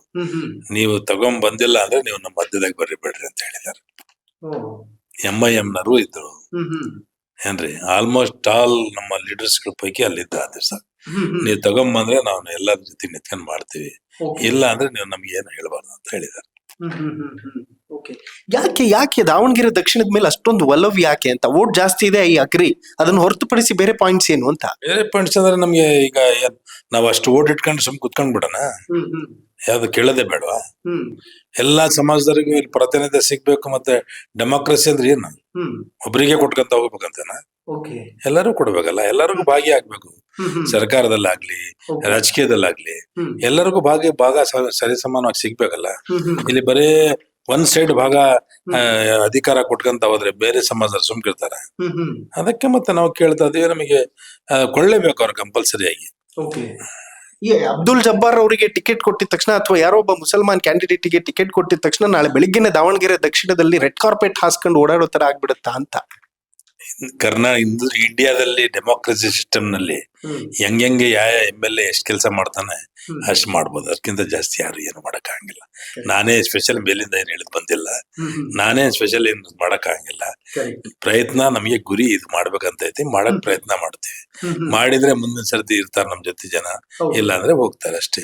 ನೀವು ತಗೊಂಡ್ ಬಂದಿಲ್ಲ ಅಂದ್ರೆ ನೀವು ನಮ್ಮ ಮಧ್ಯದಾಗ ಬರೀಬೇಡ್ರಿ ಅಂತ ಹೇಳಿದಾರೆ. MIM ನವರು ಇದ್ರು ಏನ್ರಿ, ಆಲ್ಮೋಸ್ಟ್ ಆಲ್ ನಮ್ಮ ಲೀಡರ್ಸ್ ಗಳ ಪೈಕಿ ಅಲ್ಲಿದ್ದ ಆ ದಿವಸ. ನೀವು ತಗೊಂಬಂದ್ರೆ ನಾವು ಎಲ್ಲರ ಜೊತೆ ನಿಂತ್ಕೊಂಡ್ ಮಾಡ್ತೀವಿ, ಇಲ್ಲ ಅಂದ್ರೆ ನೀವು ನಮ್ಗೆ ಏನು ಹೇಳ್ಬಾರ್ದು ಅಂತ ಹೇಳಿದಾರೆ. ಯಾಕೆ ದಾವಣಗೆರೆ ದಕ್ಷಿಣದ ಮೇಲೆ ಅಷ್ಟೊಂದು ಒಲವು ಯಾಕೆ ಅಂತ? ವೋಟ್ ಜಾಸ್ತಿ ಇದೆ, ಐ ಅಗ್ರಿ. ಅದನ್ನ ಹೊರತುಪಡಿಸಿ ಬೇರೆ ಪಾಯಿಂಟ್ಸ್ ಏನು ಅಂತ? ಬೇರೆ ಪಾಯಿಂಟ್ಸ್ ಅಂದ್ರೆ ನಮ್ಗೆ ಈಗ ನಾವ್ ಅಷ್ಟು ವೋಟ್ ಇಟ್ಕೊಂಡು ಸುಮ್ ಕುತ್ಕೊಂಡ್ ಬಿಡೋಣ, ಯಾವ್ದು ಕೇಳೋದೇ ಬೇಡವಾ? ಎಲ್ಲಾ ಸಮಾಜದವರಿಗೂ ಇಲ್ಲಿ ಪ್ರಾತಿನಿಧ್ಯ ಸಿಗ್ಬೇಕು. ಮತ್ತೆ ಡೆಮೋಕ್ರಸಿ ಅಂದ್ರೆ ಏನು, ಒಬ್ಬರಿಗೆ ಕೊಟ್ಕೊಂತ ಹೋಗ್ಬೇಕಂತನ? ಎಲ್ಲರೂ ಕೊಡ್ಬೇಕಲ್ಲ, ಎಲ್ಲರಿಗೂ ಭಾಗಿಯಾಗ್ಬೇಕು. ಸರ್ಕಾರದಲ್ಲಾಗ್ಲಿ ರಾಜಕೀಯದಲ್ಲಾಗ್ಲಿ ಎಲ್ಲರಿಗೂ ಭಾಗ ಸರಿ ಸಮಾನವಾಗಿ ಸಿಗ್ಬೇಕಲ್ಲ. ಇಲ್ಲಿ ಬರೇ ಒಂದ್ ಸೈಡ್ ಭಾಗ ಅಧಿಕಾರ ಕೊಟ್ಕೊಂತ ಹೋದ್ರೆ ಬೇರೆ ಸಮಾಜ ಸುಮ್ಕಿರ್ತಾರೆ. ಅದಕ್ಕೆ ಮತ್ತೆ ನಾವು ಕೇಳ್ತಾ ಇದೀವಿ, ನಮಗೆ ಕೊಳ್ಳೇಬೇಕು ಅವ್ರು ಕಂಪಲ್ಸರಿಯಾಗಿ. ಅಬ್ದುಲ್ ಜಬ್ಬಾರ್ ಅವರಿಗೆ ಟಿಕೆಟ್ ಕೊಟ್ಟಿದ ತಕ್ಷಣ, ಅಥವಾ ಯಾರೋ ಒಬ್ಬ ಮುಸಲ್ಮಾನ್ ಕ್ಯಾಂಡಿಡೇಟ್ ಗೆ ಟಿಕೆಟ್ ಕೊಟ್ಟಿದ ತಕ್ಷಣ ನಾಳೆ ಬೆಳಿಗ್ಗೆನೆ ದಾವಣಗೆರೆ ದಕ್ಷಿಣದಲ್ಲಿ ರೆಡ್ ಕಾರ್ಪೆಟ್ ಹಾಸ್ಕೊಂಡು ಓಡಾಡೋ ತರ ಆಗ್ಬಿಡುತ್ತಾ ಅಂತ? ಇಂಡಿಯಾದಲ್ಲಿ ಡೆಮೋಕ್ರಸಿ ಸಿಸ್ಟಮ್ ನಲ್ಲಿ ಹೆಂಗೆ ಯಾವ MLA ಎಷ್ಟ್ ಕೆಲಸ ಮಾಡ್ತಾನೆ ಅಷ್ಟ್ ಮಾಡ್ಬೋದು. ಅದಕ್ಕಿಂತ ಜಾಸ್ತಿ ಯಾರು ಏನು ಮಾಡಕ್ ಆಗಂಗಿಲ್ಲ. ನಾನೇ ಸ್ಪೆಷಲ್ ಮೇಲಿಂದ ಏನ್ ಹೇಳಿದ್ ಬಂದಿಲ್ಲ, ನಾನೇ ಸ್ಪೆಷಲ್ ಏನ್ ಮಾಡಕ್ ಆಗಂಗಿಲ್ಲ. ಪ್ರಯತ್ನ ನಮಗೆ ಗುರಿ ಇದು ಮಾಡ್ಬೇಕಂತ ಐತಿ, ಮಾಡಕ್ ಪ್ರಯತ್ನ ಮಾಡ್ತೀವಿ. ಮಾಡಿದ್ರೆ ಮುಂದಿನ ಸರ್ತಿ ಇರ್ತಾರ ನಮ್ ಜೊತೆ ಜನ, ಇಲ್ಲ ಅಂದ್ರೆ ಹೋಗ್ತಾರೆ ಅಷ್ಟೇ.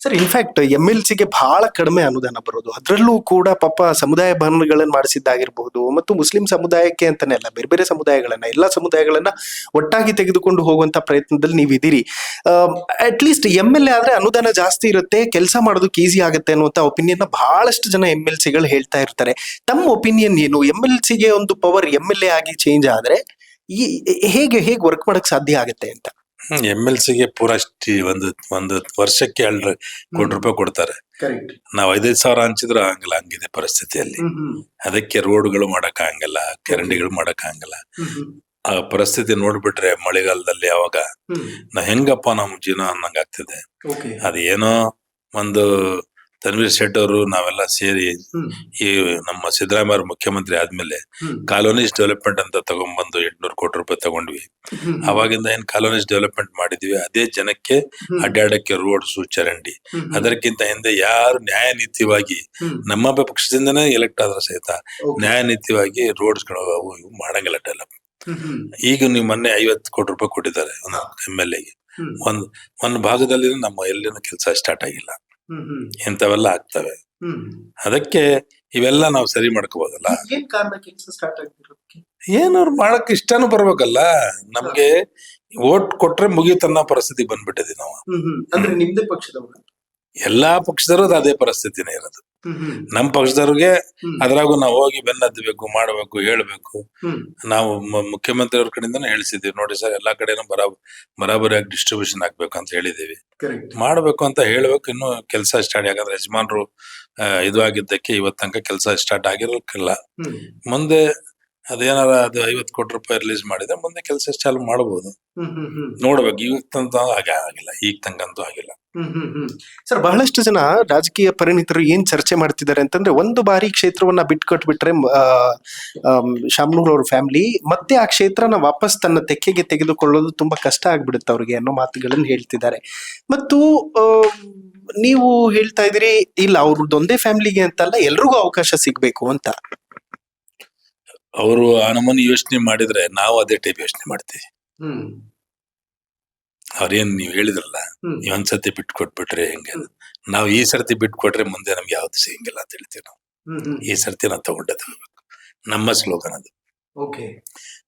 ಸರ್, ಇನ್ಫ್ಯಾಕ್ಟ್ MLC ಗೆ ಬಹಳ ಕಡಿಮೆ ಅನುದಾನ ಬರೋದು, ಅದ್ರಲ್ಲೂ ಕೂಡ ಪಾಪ ಸಮುದಾಯ ಭವನಗಳನ್ನ ಮಾಡಿಸಿದ್ದಾಗಿರ್ಬಹುದು, ಮತ್ತು ಮುಸ್ಲಿಂ ಸಮುದಾಯಕ್ಕೆ ಅಂತಾನೆ ಅಲ್ಲ, ಬೇರೆ ಬೇರೆ ಸಮುದಾಯಗಳನ್ನ, ಎಲ್ಲಾ ಸಮುದಾಯಗಳನ್ನ ಒಟ್ಟಾಗಿ ತೆಗೆದುಕೊಂಡು ಹೋಗುವಂತ ಪ್ರಯತ್ನದಲ್ಲಿ ನೀವಿದ್ದೀರಿ. ಅಟ್ ಲೀಸ್ಟ್ MLA ಆದ್ರೆ ಅನುದಾನ ಜಾಸ್ತಿ ಇರುತ್ತೆ, ಕೆಲಸ ಮಾಡೋದಕ್ಕೆ ಈಸಿ ಆಗುತ್ತೆ ಅನ್ನುವಂತ ಒಪಿನಿಯನ್ ಬಹಳಷ್ಟು ಜನ MLC ಗಳು ಹೇಳ್ತಾ ಇರ್ತಾರೆ. ತಮ್ಮ ಒಪಿನಿಯನ್ ಏನು? MLC ಗೆ ಒಂದು ಪವರ್ MLA ಆಗಿ ಚೇಂಜ್ ಆದ್ರೆ ಹೇಗೆ ವರ್ಕ್ ಮಾಡಕ್ ಸಾಧ್ಯ ಆಗುತ್ತೆ ಅಂತ? MLC ಗೆ ಪೂರಷ್ಟು ಒಂದು ವರ್ಷಕ್ಕೆ 2 ಕೋಟಿ ರೂಪಾಯಿ ಕೊಡ್ತಾರೆ. ನಾವ್ 5,000 ಹಂಚಿದ್ರು ಆಗಲ್ಲ, ಹಂಗಿದೆ ಪರಿಸ್ಥಿತಿಯಲ್ಲಿ. ಅದಕ್ಕೆ ರೋಡ್ಗಳು ಮಾಡಕ್ ಆಗಂಗಿಲ್ಲ, ಚರಂಡಿಗಳು ಮಾಡಕ್ ಆಗಂಗಿಲ್ಲ. ಆ ಪರಿಸ್ಥಿತಿ ನೋಡ್ಬಿಟ್ರೆ ಮಳೆಗಾಲದಲ್ಲಿ ಅವಾಗ ಹೆಂಗಪ್ಪ ನಮ್ ಜೀವನ ಅನ್ನಂಗ ಆಗ್ತದೆ. ಅದೇನೋ ಒಂದು ತನ್ವೀರ್ ಶೆಟ್ಟಿ ಅವರು ನಾವೆಲ್ಲ ಸೇರಿ ಈ ನಮ್ಮ ಸಿದ್ದರಾಮಯ್ಯ ಮುಖ್ಯಮಂತ್ರಿ ಆದ್ಮೇಲೆ ಕಾಲೋನೀಸ್ ಡೆವಲಪ್ಮೆಂಟ್ ಅಂತ ತಗೊಂಡ್ಬಂದು 800 ಕೋಟಿ ರೂಪಾಯಿ ತಗೊಂಡ್ವಿ. ಅವಾಗಿಂದ ಏನ್ ಕಾಲೋನೀಸ್ ಡೆವಲಪ್ಮೆಂಟ್ ಮಾಡಿದ್ವಿ, ಅದೇ ಜನಕ್ಕೆ ಅಡ್ಡಾಡಕ್ಕೆ ರೋಡ್ಸು ಚರಂಡಿ. ಅದಕ್ಕಿಂತ ಹಿಂದೆ ಯಾರು ನ್ಯಾಯನೀತಿವಾಗಿ ನಮ್ಮ ಪಕ್ಷದಿಂದನೇ ಎಲೆಕ್ಟ್ ಆದ್ರ ಸಹಿತ ನ್ಯಾಯನೀತಿವಾಗಿ ರೋಡ್ಸ್ಗಳು ಅವು ಇವು ಮಾಡಂಗಿಲ್ಲ ಡೆವಲಪ್. ಈಗ ನೀವು ಮೊನ್ನೆ 50 ಕೋಟಿ ರೂಪಾಯಿ ಕೊಟ್ಟಿದ್ದಾರೆ ಒಂದು MLA ಗೆ. ಒಂದ್ ಭಾಗದಲ್ಲಿ ನಮ್ಮ ಎಲ್ಲಿನ ಕೆಲಸ ಸ್ಟಾರ್ಟ್ ಆಗಿಲ್ಲ, ಇಂಥವೆಲ್ಲ ಆಗ್ತವೆ. ಅದಕ್ಕೆ ಇವೆಲ್ಲ ನಾವು ಸರಿ ಮಾಡ್ಕೋಬಹುದಲ್ಲ. ಏನವ್ರು ಮಾಡಕ್ ಇಷ್ಟನೂ ಬರ್ಬೇಕಲ್ಲ. ನಮ್ಗೆ ವೋಟ್ ಕೊಟ್ರೆ ಮುಗಿತನ್ನ ಪರಿಸ್ಥಿತಿ ಬಂದ್ಬಿಟ್ಟಿದೆ ನಾವು. ಅಂದ್ರೆ ನಿಮ್ದೇ ಪಕ್ಷದವರು? ಎಲ್ಲಾ ಪಕ್ಷದವರು ಅದೇ ಪರಿಸ್ಥಿತಿನೇ ಇರೋದು. ನಮ್ ಪಕ್ಷದವ್ರಿಗೆ ಅದ್ರಾಗೂ ನಾವು ಹೋಗಿ ಬೆನ್ನತ್ತಬೇಕು, ಮಾಡಬೇಕು, ಹೇಳ್ಬೇಕು. ನಾವು ಮುಖ್ಯಮಂತ್ರಿ ಅವ್ರ ಕಡೆಯಿಂದನೂ ಹೇಳಿಸಿದೀವಿ, ನೋಡಿ ಸರ್ ಎಲ್ಲಾ ಕಡೆನೂ ಬರಾಬರಿಯಾಗಿ ಡಿಸ್ಟ್ರಿಬ್ಯೂಷನ್ ಆಗ್ಬೇಕು ಅಂತ ಹೇಳಿದೀವಿ. ಮಾಡ್ಬೇಕು ಅಂತ ಹೇಳ್ಬೇಕು. ಇನ್ನು ಕೆಲಸ ಸ್ಟಾರ್ಟ್, ಯಾಕಂದ್ರೆ ಯಜಮಾನ್ರು ಇದು ಆಗಿದ್ದಕ್ಕೆ ಇವತ್ತು ತನಕ ಕೆಲಸ ಸ್ಟಾರ್ಟ್ ಆಗಿರೋಕ್ಕಿಲ್ಲ. ಮುಂದೆ ಅದೇನಾರ ಅದು 50 ಕೋಟಿ ರೂಪಾಯಿ ರಿಲೀಸ್ ಮಾಡಿದ್ರೆ ಮುಂದೆ ಕೆಲಸ ಚಾಲು ಮಾಡಬಹುದು. ನೋಡ್ಬೇಕು. ಇವತ್ತಂತ ಆಗಿಲ್ಲ, ಈಗ ತನಕಂತೂ ಆಗಿಲ್ಲ. ಸರ್, ಬಹಳಷ್ಟು ಜನ ರಾಜಕೀಯ ಪರಿಣಿತರು ಏನ್ ಚರ್ಚೆ ಮಾಡ್ತಿದ್ದಾರೆ ಅಂತಂದ್ರೆ, ಒಂದು ಬಾರಿ ಕ್ಷೇತ್ರವನ್ನ ಬಿಟ್ಕೊಟ್ಬಿಟ್ರೆ ಶಾಮನೂರ್ ಅವ್ರ ಫ್ಯಾಮಿಲಿ ಮತ್ತೆ ಆ ಕ್ಷೇತ್ರನ ವಾಪಸ್ ತನ್ನ ತೆಕ್ಕೆಗೆ ತೆಗೆದುಕೊಳ್ಳೋದು ತುಂಬಾ ಕಷ್ಟ ಆಗ್ಬಿಡುತ್ತೆ ಅವ್ರಿಗೆ ಅನ್ನೋ ಮಾತುಗಳನ್ನು ಹೇಳ್ತಿದ್ದಾರೆ. ಮತ್ತು ನೀವು ಹೇಳ್ತಾ ಇದೀರಿ ಇಲ್ಲ, ಅವ್ರದ್ದೊಂದೇ ಫ್ಯಾಮಿಲಿಗೆ ಅಂತಲ್ಲ, ಎಲ್ರಿಗೂ ಅವಕಾಶ ಸಿಗ್ಬೇಕು ಅಂತ. ಅವರು ಆ ನಮೂನಿ ಯೋಚನೆ ಮಾಡಿದ್ರೆ ನಾವು ಅದೇ ಟೈಪ್ ಯೋಚನೆ ಮಾಡ್ತೀವಿ. ಅವ್ರೇನ್ ನೀವ್ ಹೇಳಿದ್ರಲ್ಲ, ನೀವ್ ಒಂದ್ಸತಿ ಬಿಟ್ಟು ಕೊಟ್ಬಿಟ್ರೆ ಹೆಂಗೆ, ನಾವ್ ಈ ಸರ್ತಿ ಬಿಟ್ಟು ಕೊಟ್ರೆ ಮುಂದೆ ನಮ್ಗೆ ಯಾವ್ದು ಸಿಗಂಗಿಲ್ಲ ಅಂತ ಹೇಳ್ತೀವಿ ನಾವು. ಈ ಸರ್ತಿ ನಾವು ತಗೊಂಡೇ ತಗೋಬೇಕು, ನಮ್ಮ ಸ್ಲೋಗನ್ ಅದು.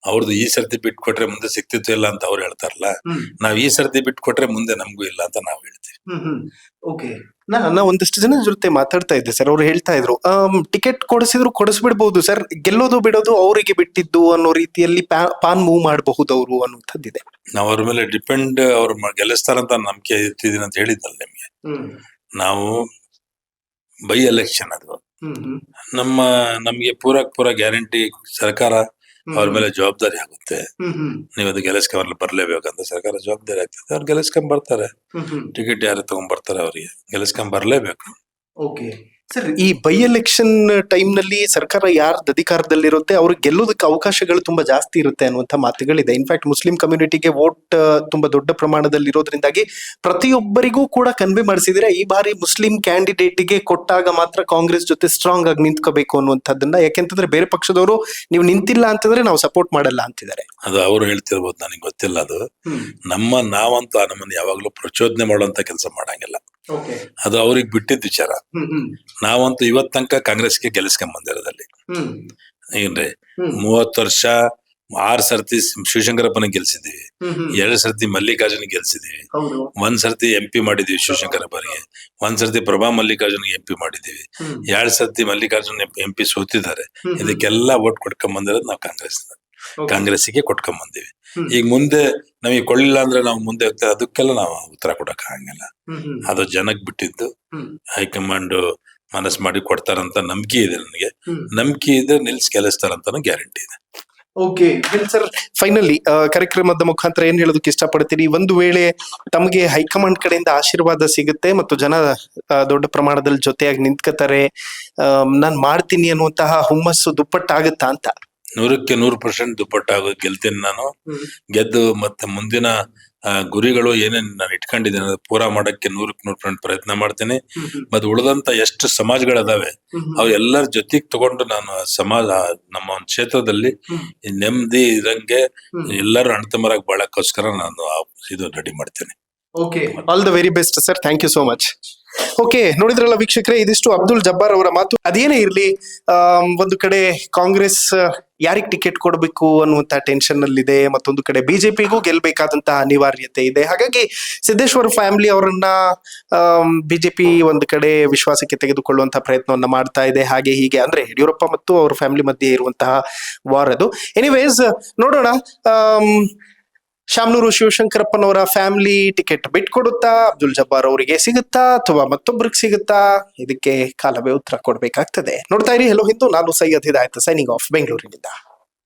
ಅವ್ರದ್ದು ಈ ಸರ್ತಿ ಬಿಟ್ಟು ಕೊಟ್ರೆ ಮುಂದೆ ಸಿಕ್ತಿತ್ತು ಇಲ್ಲ ಅಂತ ಅವ್ರು ಹೇಳ್ತಾರಲ್ಲ, ನಾವ್ ಈ ಸರ್ತಿ ಬಿಟ್ಟು ಕೊಟ್ರೆ ಮುಂದೆ ನಮಗೂ ಇಲ್ಲ ಅಂತ ನಾವ್ ಹೇಳ್ತೀವಿ. ನಾ ಒಂದಷ್ಟು ಜನ ಜೊತೆ ಮಾತಾಡ್ತಾ ಇದ್ದೆ ಸರ್, ಅವ್ರು ಹೇಳ್ತಾ ಇದ್ರು ಟಿಕೆಟ್ ಕೊಡಿಸಿದ್ರು ಕೊಡಿಸ್ಬಿಡ್ಬಹುದು ಸರ್, ಗೆಲ್ಲೋದು ಬಿಡೋದು ಅವರಿಗೆ ಬಿಟ್ಟಿದ್ದು ಅನ್ನೋ ರೀತಿಯಲ್ಲಿ ಪಾನ್ ಮೂವ್ ಮಾಡಬಹುದು ಅವರು ಅನ್ನುವಂಥದ್ದಿದೆ. ನಾವ್ ಅವ್ರ ಮೇಲೆ ಡಿಪೆಂಡ್, ಅವ್ರು ಗೆಲ್ಲಿಸ್ತಾರಂತ ನಂಬಿಕೆ ಇರ್ತಿದೀನಿ ಅಂತ ಹೇಳಿದ್ನಲ್ಲ ನಿಮ್ಗೆ. ನಾವು ಬೈ ಎಲೆಕ್ಷನ್ ಅದು ನಮ್ಗೆ ಪೂರ ಗ್ಯಾರಂಟಿ ಸರ್ಕಾರ ಅವ್ರ ಮೇಲೆ ಜವಾಬ್ದಾರಿ ಆಗುತ್ತೆ. ನೀವು ಅದು ಗೆಲ್ಲಿಸ್ಕೊಂಡ್ ಬರ್ಲೇಬೇಕಂತ ಸರ್ಕಾರ ಜವಾಬ್ದಾರಿ ಆಗ್ತದೆ. ಅವ್ರು ಗೆಲ್ಲಿಸ್ಕೊಂಡ್ ಬರ್ತಾರೆ, ಟಿಕೆಟ್ ಯಾರು ತಗೊಂಡ್ ಬರ್ತಾರೆ, ಅವ್ರಿಗೆ ಗೆಲ್ಲಿಸ್ಕೊಂಡ್ ಬರ್ಲೇಬೇಕು. ಸರ್, ಈ ಬೈ ಎಲೆಕ್ಷನ್ ಟೈಮ್ ನಲ್ಲಿ ಸರ್ಕಾರ ಯಾರ್ದು ಅಧಿಕಾರದಲ್ಲಿರುತ್ತೆ ಅವ್ರಿಗೆ ಗೆಲ್ಲೋದಕ್ಕೆ ಅವಕಾಶಗಳು ತುಂಬಾ ಜಾಸ್ತಿ ಇರುತ್ತೆ ಅನ್ನುವಂಥ ಮಾತುಗಳಿದೆ. ಇನ್ಫ್ಯಾಕ್ಟ್ ಮುಸ್ಲಿಂ ಕಮ್ಯುನಿಟಿಗೆ ವೋಟ್ ತುಂಬಾ ದೊಡ್ಡ ಪ್ರಮಾಣದಲ್ಲಿ ಇರೋದ್ರಿಂದಾಗಿ ಪ್ರತಿಯೊಬ್ಬರಿಗೂ ಕೂಡ ಕನ್ವೆ ಮಾಡಿಸಿದ್ರೆ ಈ ಬಾರಿ ಮುಸ್ಲಿಂ ಕ್ಯಾಂಡಿಡೇಟ್ಗೆ ಕೊಟ್ಟಾಗ ಮಾತ್ರ ಕಾಂಗ್ರೆಸ್ ಜೊತೆ ಸ್ಟ್ರಾಂಗ್ ಆಗಿ ನಿಂತ್ಕೋಬೇಕು ಅನ್ನುವಂಥದ್ದನ್ನ. ಯಾಕೆಂತಂದ್ರೆ ಬೇರೆ ಪಕ್ಷದವರು ನೀವು ನಿಂತಿಲ್ಲ ಅಂತಂದ್ರೆ ನಾವು ಸಪೋರ್ಟ್ ಮಾಡಲ್ಲ ಅಂತಿದ್ದಾರೆ. ಅದು ಅವ್ರು ಹೇಳ್ತಿರ್ಬೋದು, ನನಗೆ ಗೊತ್ತಿಲ್ಲ. ಅದು ನಾವಂತೂ ಆ ನಮ್ಮನ್ನ ಯಾವಾಗ್ಲೂ ಪ್ರಚೋದನೆ ಮಾಡುವಂತ ಕೆಲಸ ಮಾಡಂಗಿಲ್ಲ. ಅದು ಅವ್ರಿಗೆ ಬಿಟ್ಟಿದ್ದ ವಿಚಾರ. ನಾವಂತೂ ಇವತ್ ತನಕ ಕಾಂಗ್ರೆಸ್ಗೆ ಗೆಲ್ಲಿಸ್ಕೊಂಡ್ ಬಂದಿರೋದಲ್ಲಿ ಏನ್ರಿ 30 ವರ್ಷ 6 ಸರ್ತಿ ಶಿವಶಂಕರಪ್ಪನ ಗೆಲ್ಸಿದೀವಿ, 2 ಸರ್ತಿ ಮಲ್ಲಿಕಾರ್ಜುನ ಗೆಲ್ಸಿದೀವಿ, 1 ಸರ್ತಿ MP ಮಾಡಿದೀವಿ ಶಿವಶಂಕರಪ್ಪನಿಗೆ, 1 ಸರ್ತಿ ಪ್ರಭಾ ಮಲ್ಲಿಕಾರ್ಜುನ್ MP ಮಾಡಿದೀವಿ, 2 ಸರ್ತಿ ಮಲ್ಲಿಕಾರ್ಜುನ್ MP ಸೋತಿದ್ದಾರೆ. ಇದಕ್ಕೆಲ್ಲ ಓಟ್ ಕೊಟ್ಕೊಂಡ್ ಬಂದಿರೋದು ನಾವು ಕಾಂಗ್ರೆಸ್ಸಿಗೆ ಕೊಟ್ಕೊಂಡ್ ಬಂದೀವಿ. ಈಗ ಮುಂದೆ ನಮಗೆ ಕೊಳ್ಳಿಲ್ಲ ಅಂದ್ರೆ ನಾವು ಮುಂದೆ ಹೋಗ್ತೇವೆ, ಅದಕ್ಕೆಲ್ಲ ನಾವು ಉತ್ತರ ಕೊಡಕ್ ಆಗಂಗಿಲ್ಲ. ಅದು ಜನಕ್ ಬಿಟ್ಟಿದ್ದು. ಹೈಕಮಾಂಡ್ ಮನಸ್ಸು ಮಾಡಿ ಕೊಡ್ತಾರಂತ ನಂಬಿಕೆ ಇದೆ ನನಗೆ. ನಂಬಿಕೆ ಇದ್ರೆ ನಿಲ್ಸ್ ಗೆಲ್ಲಿಸ್ತಾರಂತ ಗ್ಯಾರಂಟಿ ಇದೆ. ಸರ್, ಫೈನಲಿ ಕಾರ್ಯಕ್ರಮದ ಮುಖಾಂತರ ಏನ್ ಹೇಳೋದಕ್ಕೆ ಇಷ್ಟಪಡ್ತೀರಿ? ಒಂದು ವೇಳೆ ತಮಗೆ ಹೈಕಮಾಂಡ್ ಕಡೆಯಿಂದ ಆಶೀರ್ವಾದ ಸಿಗುತ್ತೆ ಮತ್ತು ಜನ ದೊಡ್ಡ ಪ್ರಮಾಣದಲ್ಲಿ ಜೊತೆಯಾಗಿ ನಿಂತ್ಕೋತಾರೆ, ನಾನ್ ಮಾಡ್ತೀನಿ ಅನ್ನುವಂತಹ ಹುಮ್ಮಸ್ಸು ದುಪ್ಪಟ್ಟಾಗುತ್ತಾ ಅಂತ? 100ಕ್ಕೆ 100% ದುಪ್ಪಟ್ಟಾಗೋದು. ಗೆಲ್ತೀನಿ ನಾನು. ಗೆದ್ದು ಮತ್ತೆ ಮುಂದಿನ ಗುರಿಗಳು ಏನೇನ್ ನಾನು ಇಟ್ಕೊಂಡಿದ್ದೇನೆ ಅದು ಪೂರಾ ಮಾಡಕ್ಕೆ 100ಕ್ಕೆ 100% ಪ್ರಯತ್ನ ಮಾಡ್ತೇನೆ. ಮತ್ತೆ ಉಳಿದಂತ ಎಷ್ಟು ಸಮಾಜಗಳದಾವೆ ಅವ್ ಎಲ್ಲರ ಜೊತೆಗ್ ತಗೊಂಡು ನಾನು ನಮ್ಮ ಒಂದು ಕ್ಷೇತ್ರದಲ್ಲಿ ನೆಮ್ಮದಿ ಇರಂಗೆ ಎಲ್ಲರೂ ಅಣ್ತಮರಾಗಿ ಬಾಳಕ್ಕೋಸ್ಕರ ನಾನು ಇದು ರೆಡಿ ಮಾಡ್ತೇನೆ. All the very best sir, thank you so much. ನೋಡಿದ್ರಲ್ಲ ವೀಕ್ಷಕರೇ, ಇದಿಷ್ಟು ಅಬ್ದುಲ್ ಜಬ್ಬಾರ್ ಅವರ ಮಾತು. ಅದೇನೇ ಇರ್ಲಿ, ಒಂದು ಕಡೆ ಕಾಂಗ್ರೆಸ್ ಯಾರಿಗ್ ಟಿಕೆಟ್ ಕೊಡಬೇಕು ಅನ್ನುವಂತ ಟೆನ್ಷನ್ ಅಲ್ಲಿದೆ, ಮತ್ತೊಂದು ಕಡೆ ಬಿಜೆಪಿಗೂ ಗೆಲ್ಬೇಕಾದಂತಹ ಅನಿವಾರ್ಯತೆ ಇದೆ. ಹಾಗಾಗಿ ಸಿದ್ದೇಶ್ವರ್ ಫ್ಯಾಮಿಲಿ ಅವರನ್ನ ಬಿಜೆಪಿ ಒಂದು ಕಡೆ ವಿಶ್ವಾಸಕ್ಕೆ ತೆಗೆದುಕೊಳ್ಳುವಂತಹ ಪ್ರಯತ್ನವನ್ನ ಮಾಡ್ತಾ ಇದೆ. ಹಾಗೆ ಹೀಗೆ ಅಂದ್ರೆ ಯಡಿಯೂರಪ್ಪ ಮತ್ತು ಅವ್ರ ಫ್ಯಾಮಿಲಿ ಮಧ್ಯೆ ಇರುವಂತಹ ವಾರ್ ಅದು. ಎನಿವೇಸ್, ನೋಡೋಣ ಶಾಮನೂರು ಶಿವಶಂಕರಪ್ಪನವರ ಫ್ಯಾಮಿಲಿ ಟಿಕೆಟ್ ಬಿಟ್ಕೊಡುತ್ತಾ, ಅಬ್ದುಲ್ ಜಬ್ಬಾರ್ ಅವರಿಗೆ ಸಿಗುತ್ತಾ ಅಥವಾ ಮತ್ತೊಬ್ಬರಿಗೆ ಸಿಗುತ್ತಾ? ಇದಕ್ಕೆ ಕಾಲವೇ ಉತ್ತರ ಕೊಡ್ಬೇಕಾಗ್ತದೆ. ನೋಡ್ತಾ ಇರಿ ಹೆಲೋ ಹಿಂದೂ. ನಾನು ಸೈಯದ್ ಹಿದಾಯತ್, ಸೈನಿಂಗ್ ಆಫ್ ಬೆಂಗಳೂರಿನಿಂದ.